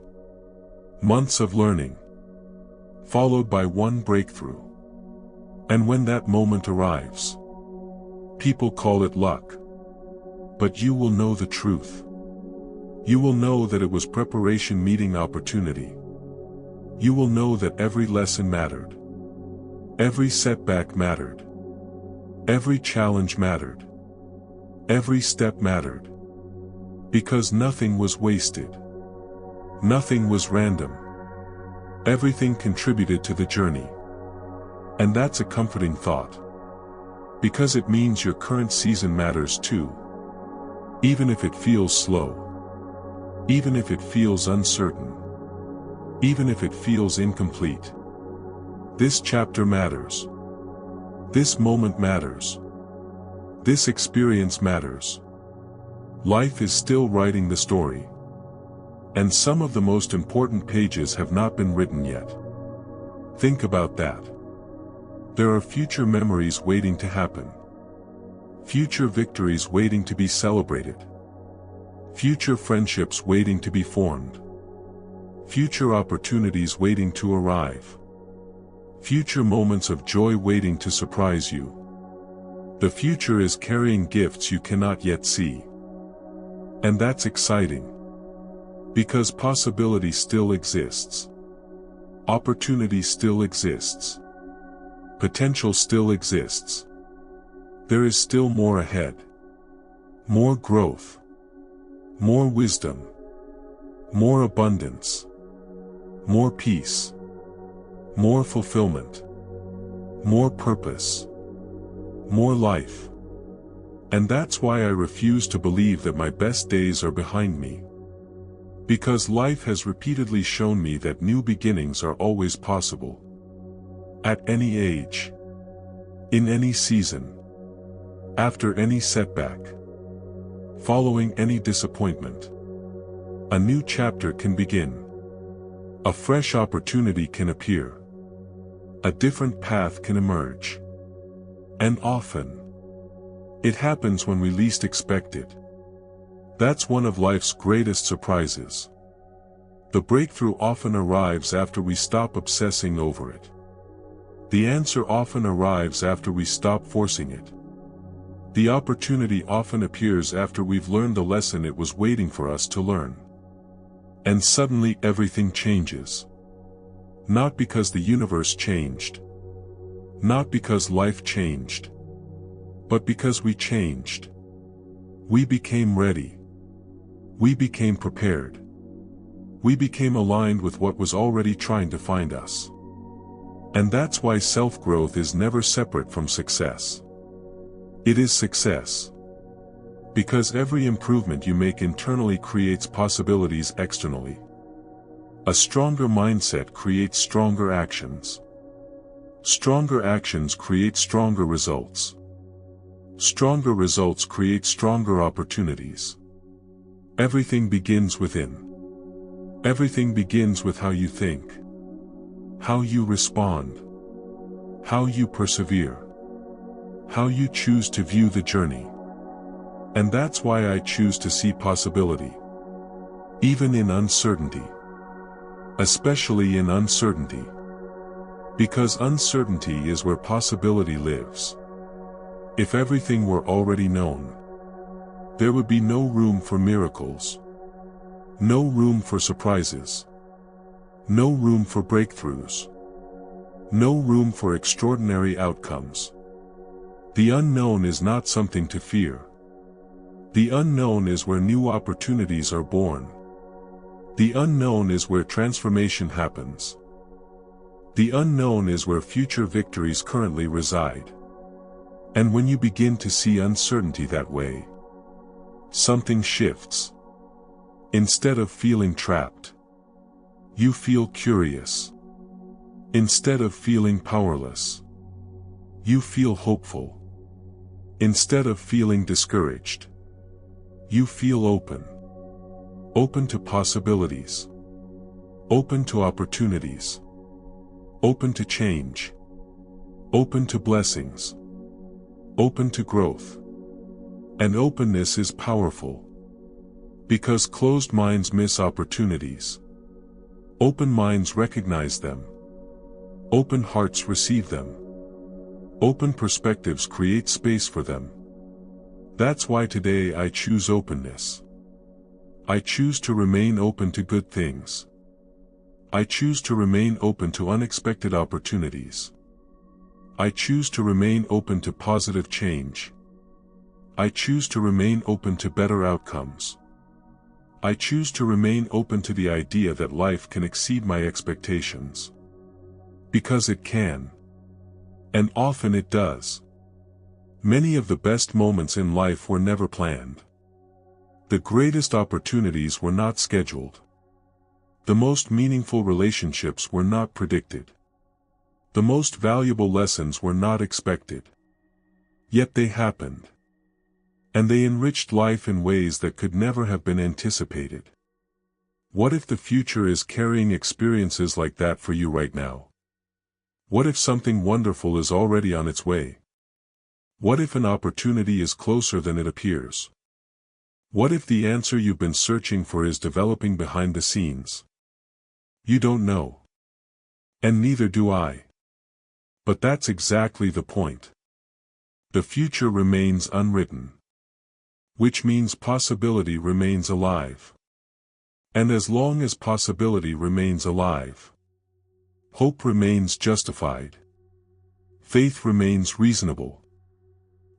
Months of learning. Followed by one breakthrough. And when that moment arrives, people call it luck. But you will know the truth. You will know that it was preparation meeting opportunity. You will know that every lesson mattered. Every setback mattered. Every challenge mattered. Every step mattered. Because nothing was wasted. Nothing was random. Everything contributed to the journey. And that's a comforting thought. Because it means your current season matters too. Even if it feels slow. Even if it feels uncertain. Even if it feels incomplete. This chapter matters. This moment matters. This experience matters. Life is still writing the story. And some of the most important pages have not been written yet. Think about that. There are future memories waiting to happen. Future victories waiting to be celebrated. Future friendships waiting to be formed. Future opportunities waiting to arrive. Future moments of joy waiting to surprise you. The future is carrying gifts you cannot yet see. And that's exciting. Because possibility still exists. Opportunity still exists. Potential still exists. There is still more ahead. More growth. More wisdom. More abundance. More peace. More fulfillment. More purpose. More life. And that's why I refuse to believe that my best days are behind me. Because life has repeatedly shown me that new beginnings are always possible. At any age. In any season. After any setback. Following any disappointment. A new chapter can begin. A fresh opportunity can appear. A different path can emerge. And often, it happens when we least expect it. That's one of life's greatest surprises. The breakthrough often arrives after we stop obsessing over it. The answer often arrives after we stop forcing it. The opportunity often appears after we've learned the lesson it was waiting for us to learn. And suddenly everything changes. Not because the universe changed. Not because life changed. But because we changed. We became ready. We became prepared. We became aligned with what was already trying to find us. And that's why self-growth is never separate from success. It is success. Because every improvement you make internally creates possibilities externally. A stronger mindset creates stronger actions. Stronger actions create stronger results. Stronger results create stronger opportunities. Everything begins within. Everything begins with how you think. How you respond. How you persevere. How you choose to view the journey. And that's why I choose to see possibility. Even in uncertainty. Especially in uncertainty. Because uncertainty is where possibility lives. If everything were already known, there would be no room for miracles. No room for surprises. No room for breakthroughs. No room for extraordinary outcomes. The unknown is not something to fear. The unknown is where new opportunities are born. The unknown is where transformation happens. The unknown is where future victories currently reside. And when you begin to see uncertainty that way, something shifts. Instead of feeling trapped, you feel curious. Instead of feeling powerless, you feel hopeful. Instead of feeling discouraged, you feel open. Open to possibilities. Open to opportunities. Open to change. Open to blessings. Open to growth. And openness is powerful. Because closed minds miss opportunities. Open minds recognize them. Open hearts receive them. Open perspectives create space for them. That's why today I choose openness. I choose to remain open to good things. I choose to remain open to unexpected opportunities. I choose to remain open to positive change. I choose to remain open to better outcomes. I choose to remain open to the idea that life can exceed my expectations. Because it can. And often it does. Many of the best moments in life were never planned. The greatest opportunities were not scheduled. The most meaningful relationships were not predicted. The most valuable lessons were not expected. Yet they happened. And they enriched life in ways that could never have been anticipated. What if the future is carrying experiences like that for you right now? What if something wonderful is already on its way? What if an opportunity is closer than it appears? What if the answer you've been searching for is developing behind the scenes? You don't know. And neither do I. But that's exactly the point. The future remains unwritten. Which means possibility remains alive. And as long as possibility remains alive, hope remains justified, faith remains reasonable,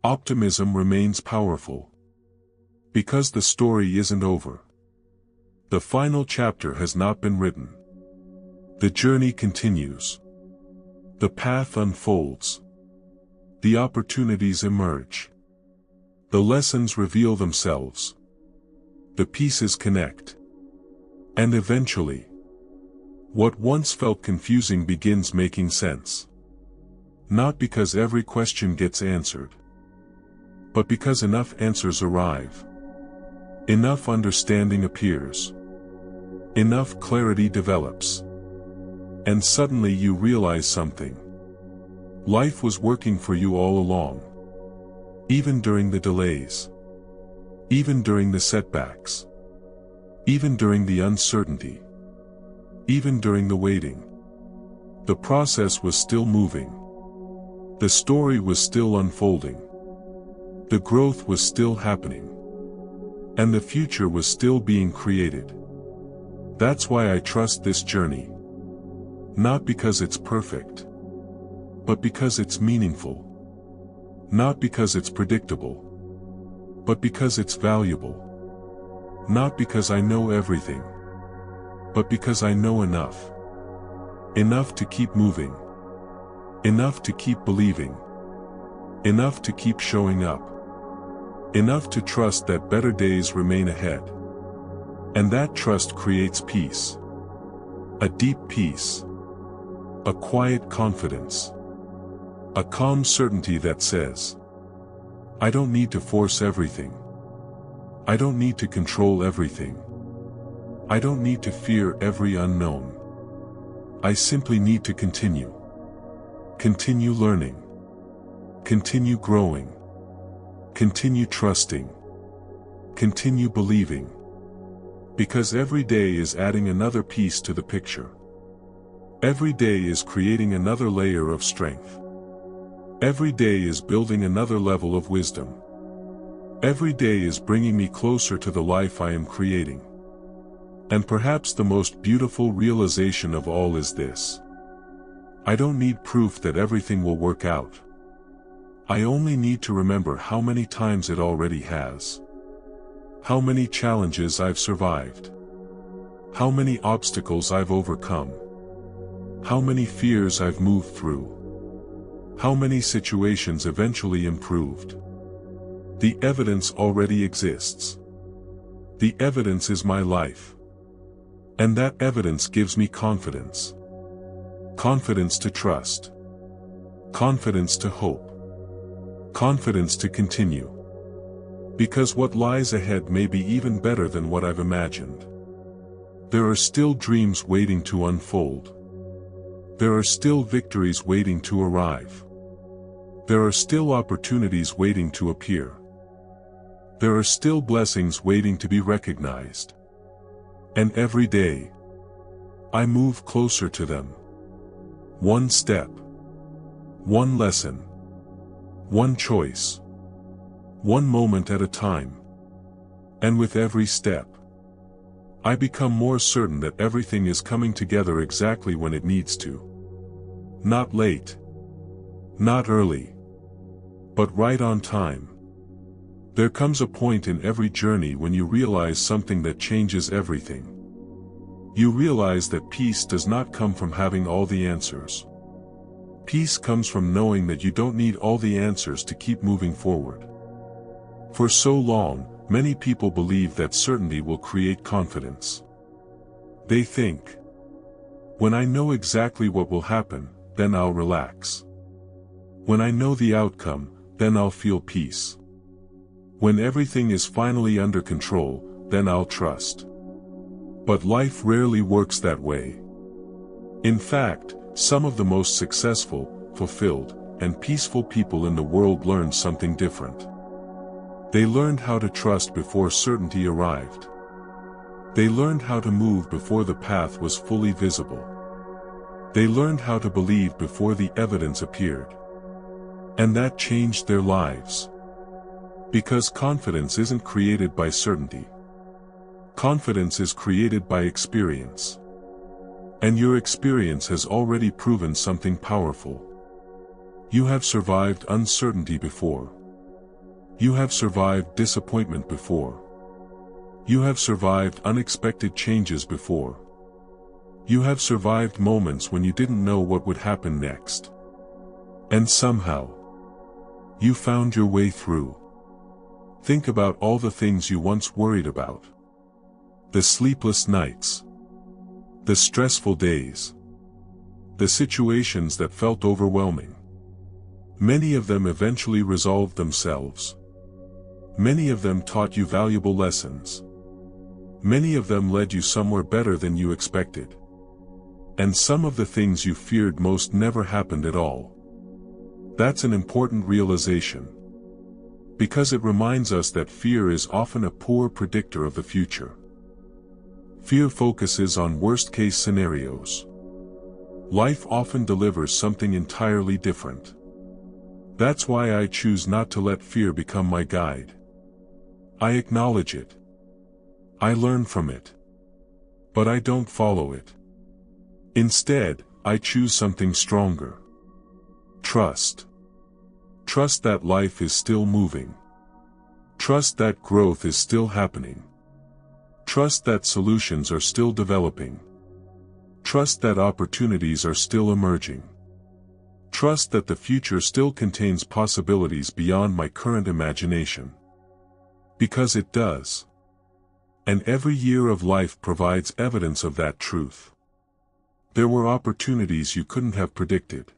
optimism remains powerful. Because the story isn't over. The final chapter has not been written. The journey continues. The path unfolds. The opportunities emerge. The lessons reveal themselves. The pieces connect. And eventually, what once felt confusing begins making sense. Not because every question gets answered, but because enough answers arrive. Enough understanding appears. Enough clarity develops. And suddenly you realize something. Life was working for you all along. Even during the delays. Even during the setbacks. Even during the uncertainty. Even during the waiting. The process was still moving. The story was still unfolding. The growth was still happening. And the future was still being created. That's why I trust this journey. Not because it's perfect, but because it's meaningful. Not because it's predictable, but because it's valuable. Not because I know everything, but because I know enough. Enough to keep moving. Enough to keep believing. Enough to keep showing up. Enough to trust that better days remain ahead. And that trust creates peace. A deep peace. A quiet confidence. A calm certainty that says, I don't need to force everything. I don't need to control everything. I don't need to fear every unknown. I simply need to continue. Continue learning. Continue growing. Continue trusting. Continue believing. Because every day is adding another piece to the picture. Every day is creating another layer of strength. Every day is building another level of wisdom. Every day is bringing me closer to the life I am creating. And perhaps the most beautiful realization of all is this. I don't need proof that everything will work out. I only need to remember how many times it already has. How many challenges I've survived. How many obstacles I've overcome. How many fears I've moved through. How many situations eventually improved. The evidence already exists. The evidence is my life. And that evidence gives me confidence. Confidence to trust. Confidence to hope. Confidence to continue. Because what lies ahead may be even better than what I've imagined. There are still dreams waiting to unfold. There are still victories waiting to arrive. There are still opportunities waiting to appear. There are still blessings waiting to be recognized. And every day, I move closer to them. One step. One lesson. One choice. One moment at a time. And with every step, I become more certain that everything is coming together exactly when it needs to. Not late. Not early. But right on time. There comes a point in every journey when you realize something that changes everything. You realize that peace does not come from having all the answers. Peace comes from knowing that you don't need all the answers to keep moving forward. For so long, many people believe that certainty will create confidence. They think, when I know exactly what will happen, then I'll relax. When I know the outcome, then I'll feel peace. When everything is finally under control, then I'll trust. But life rarely works that way. In fact, some of the most successful, fulfilled, and peaceful people in the world learned something different. They learned how to trust before certainty arrived. They learned how to move before the path was fully visible. They learned how to believe before the evidence appeared. And that changed their lives. Because confidence isn't created by certainty. Confidence is created by experience. And your experience has already proven something powerful. You have survived uncertainty before. You have survived disappointment before. You have survived unexpected changes before. You have survived moments when you didn't know what would happen next. And somehow, you found your way through. Think about all the things you once worried about. The sleepless nights. The stressful days. The situations that felt overwhelming. Many of them eventually resolved themselves. Many of them taught you valuable lessons. Many of them led you somewhere better than you expected. And some of the things you feared most never happened at all. That's an important realization. Because it reminds us that fear is often a poor predictor of the future. Fear focuses on worst-case scenarios. Life often delivers something entirely different. That's why I choose not to let fear become my guide. I acknowledge it. I learn from it. But I don't follow it. Instead, I choose something stronger. Trust. Trust that life is still moving. Trust that growth is still happening. Trust that solutions are still developing. Trust that opportunities are still emerging. Trust that the future still contains possibilities beyond my current imagination. Because it does. And every year of life provides evidence of that truth. There were opportunities you couldn't have predicted.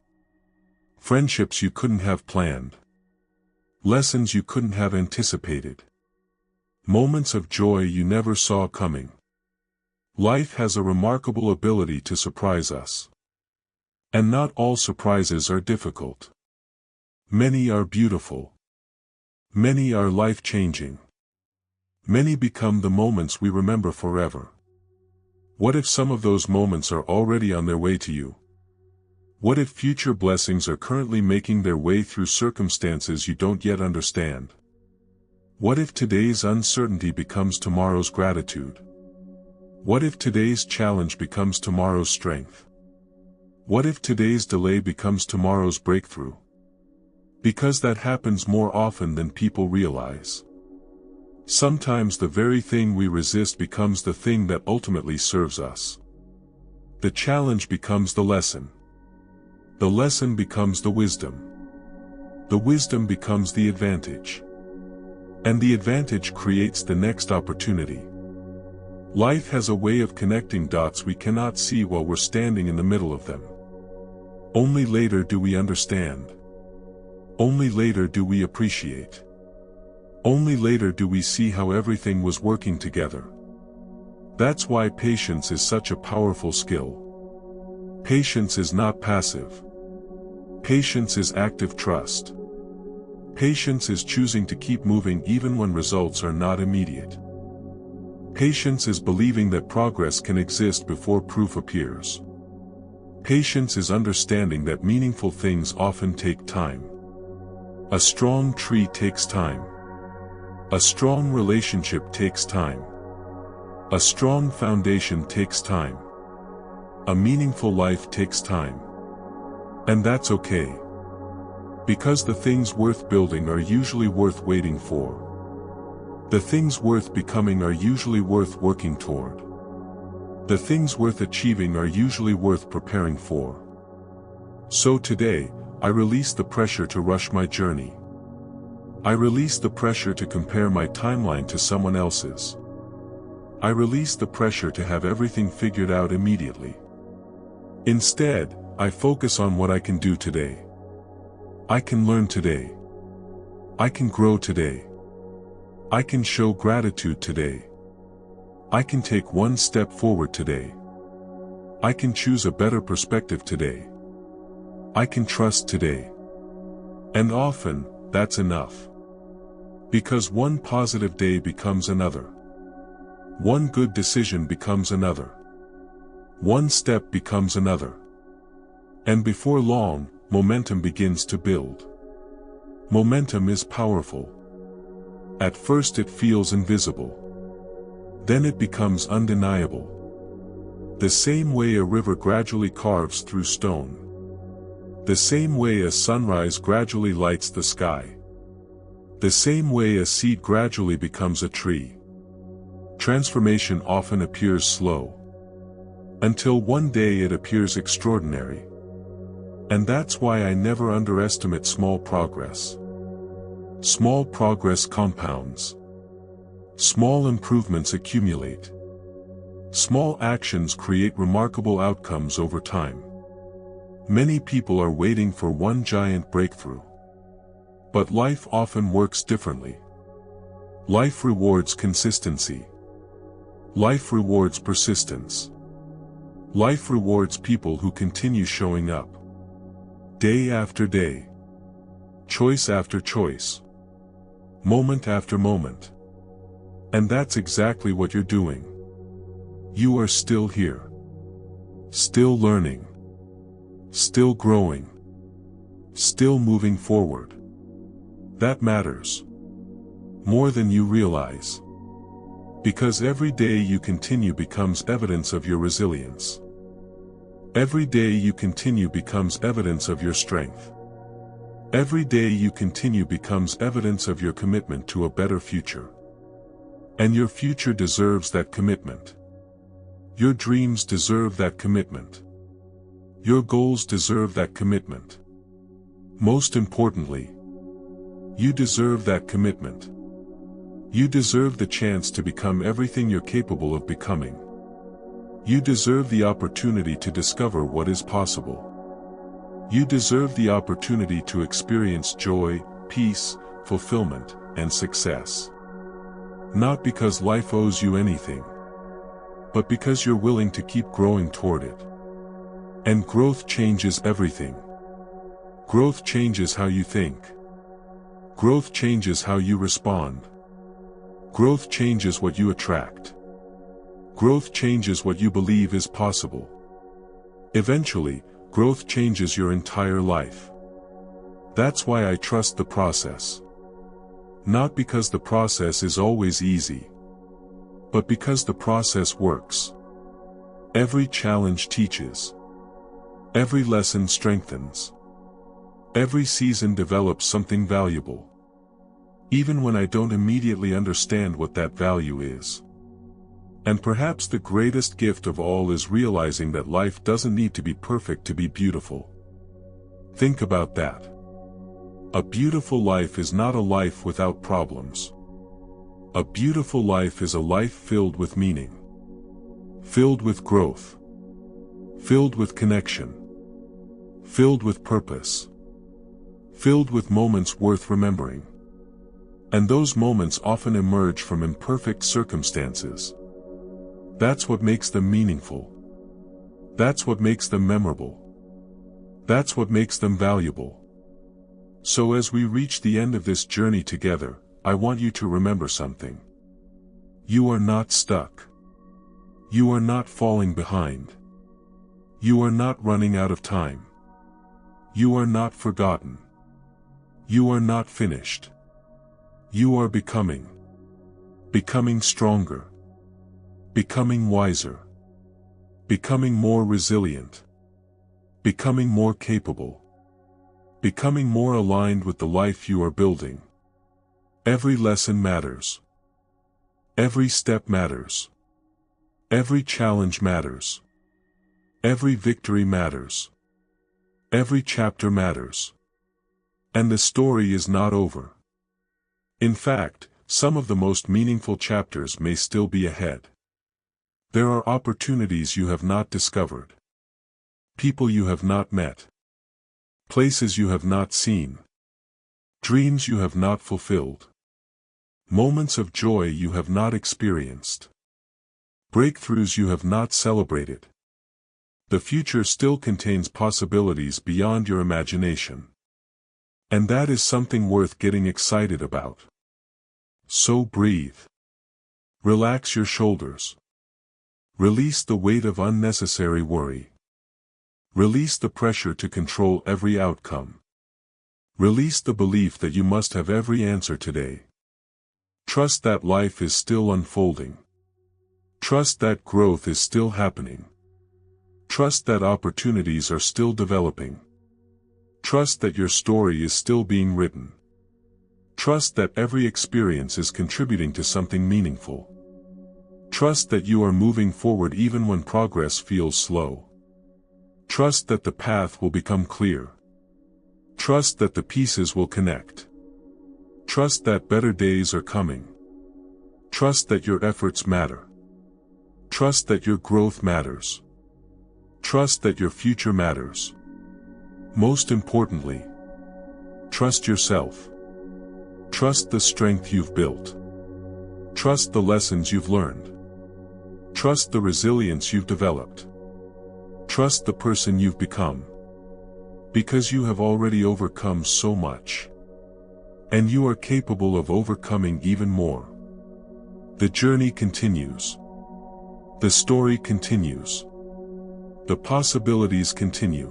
Friendships you couldn't have planned. Lessons you couldn't have anticipated. Moments of joy you never saw coming. Life has a remarkable ability to surprise us. And not all surprises are difficult. Many are beautiful. Many are life-changing. Many become the moments we remember forever. What if some of those moments are already on their way to you? What if future blessings are currently making their way through circumstances you don't yet understand? What if today's uncertainty becomes tomorrow's gratitude? What if today's challenge becomes tomorrow's strength? What if today's delay becomes tomorrow's breakthrough? Because that happens more often than people realize. Sometimes the very thing we resist becomes the thing that ultimately serves us. The challenge becomes the lesson. The lesson becomes the wisdom. The wisdom becomes the advantage. And the advantage creates the next opportunity. Life has a way of connecting dots we cannot see while we're standing in the middle of them. Only later do we understand. Only later do we appreciate. Only later do we see how everything was working together. That's why patience is such a powerful skill. Patience is not passive. Patience is active trust. Patience is choosing to keep moving even when results are not immediate. Patience is believing that progress can exist before proof appears. Patience is understanding that meaningful things often take time. A strong tree takes time. A strong relationship takes time. A strong foundation takes time. A meaningful life takes time. And that's okay. Because the things worth building are usually worth waiting for. The things worth becoming are usually worth working toward. The things worth achieving are usually worth preparing for. So today, I release the pressure to rush my journey. I release the pressure to compare my timeline to someone else's. I release the pressure to have everything figured out immediately. Instead, I focus on what I can do today. I can learn today. I can grow today. I can show gratitude today. I can take one step forward today. I can choose a better perspective today. I can trust today. And often, that's enough. Because one positive day becomes another. One good decision becomes another. One step becomes another. And before long, momentum begins to build. Momentum is powerful. At first it feels invisible. Then it becomes undeniable. The same way a river gradually carves through stone. The same way a sunrise gradually lights the sky. The same way a seed gradually becomes a tree. Transformation often appears slow, until one day it appears extraordinary. And that's why I never underestimate small progress. Small progress compounds. Small improvements accumulate. Small actions create remarkable outcomes over time. Many people are waiting for one giant breakthrough. But life often works differently. Life rewards consistency. Life rewards persistence. Life rewards people who continue showing up. Day after day. Choice after choice. Moment after moment. And that's exactly what you're doing. You are still here. Still learning. Still growing. Still moving forward. That matters. More than you realize. Because every day you continue becomes evidence of your resilience. Every day you continue becomes evidence of your strength. Every day you continue becomes evidence of your commitment to a better future. And your future deserves that commitment. Your dreams deserve that commitment. Your goals deserve that commitment. Most importantly, you deserve that commitment. You deserve the chance to become everything you're capable of becoming. You deserve the opportunity to discover what is possible. You deserve the opportunity to experience joy, peace, fulfillment, and success. Not because life owes you anything, but because you're willing to keep growing toward it. And growth changes everything. Growth changes how you think. Growth changes how you respond. Growth changes what you attract. Growth changes what you believe is possible. Eventually, growth changes your entire life. That's why I trust the process. Not because the process is always easy, but because the process works. Every challenge teaches. Every lesson strengthens. Every season develops something valuable. Even when I don't immediately understand what that value is. And perhaps the greatest gift of all is realizing that life doesn't need to be perfect to be beautiful. Think about that. A beautiful life is not a life without problems. A beautiful life is a life filled with meaning. Filled with growth. Filled with connection. Filled with purpose. Filled with moments worth remembering. And those moments often emerge from imperfect circumstances. That's what makes them meaningful. That's what makes them memorable. That's what makes them valuable. So as we reach the end of this journey together, I want you to remember something. You are not stuck. You are not falling behind. You are not running out of time. You are not forgotten. You are not finished. You are becoming. Becoming stronger. Becoming wiser. Becoming more resilient. Becoming more capable. Becoming more aligned with the life you are building. Every lesson matters. Every step matters. Every challenge matters. Every victory matters. Every chapter matters. And the story is not over. In fact, some of the most meaningful chapters may still be ahead. There are opportunities you have not discovered. People you have not met. Places you have not seen. Dreams you have not fulfilled. Moments of joy you have not experienced. Breakthroughs you have not celebrated. The future still contains possibilities beyond your imagination. And that is something worth getting excited about. So breathe. Relax your shoulders. Release the weight of unnecessary worry. Release the pressure to control every outcome. Release the belief that you must have every answer today. Trust that life is still unfolding. Trust that growth is still happening. Trust that opportunities are still developing. Trust that your story is still being written. Trust that every experience is contributing to something meaningful. Trust that you are moving forward even when progress feels slow. Trust that the path will become clear. Trust that the pieces will connect. Trust that better days are coming. Trust that your efforts matter. Trust that your growth matters. Trust that your future matters. Most importantly, trust yourself. Trust the strength you've built. Trust the lessons you've learned. Trust the resilience you've developed. Trust the person you've become. Because you have already overcome so much. And you are capable of overcoming even more. The journey continues. The story continues. The possibilities continue.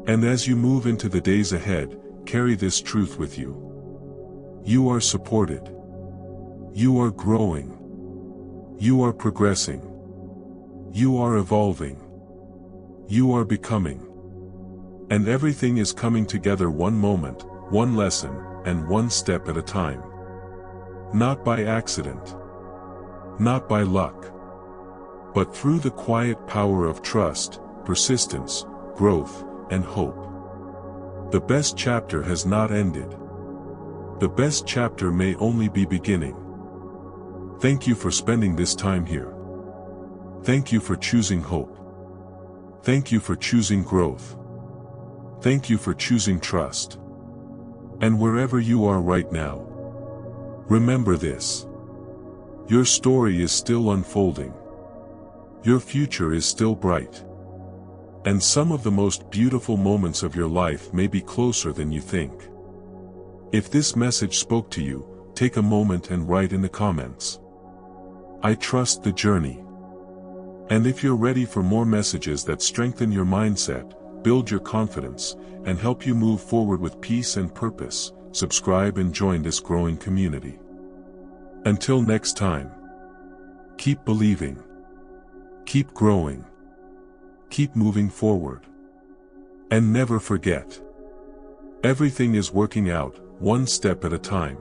And as you move into the days ahead, carry this truth with you. You are supported. You are growing. You are progressing. You are evolving. You are becoming. And everything is coming together one moment, one lesson, and one step at a time. Not by accident. Not by luck. But through the quiet power of trust, persistence, growth, and hope. The best chapter has not ended. The best chapter may only be beginning. Thank you for spending this time here. Thank you for choosing hope. Thank you for choosing growth. Thank you for choosing trust. And wherever you are right now, remember this. Your story is still unfolding. Your future is still bright. And some of the most beautiful moments of your life may be closer than you think. If this message spoke to you, take a moment and write in the comments. I trust the journey. And if you're ready for more messages that strengthen your mindset, build your confidence, and help you move forward with peace and purpose, subscribe and join this growing community. Until next time, keep believing, keep growing, keep moving forward, and never forget, everything is working out, one step at a time.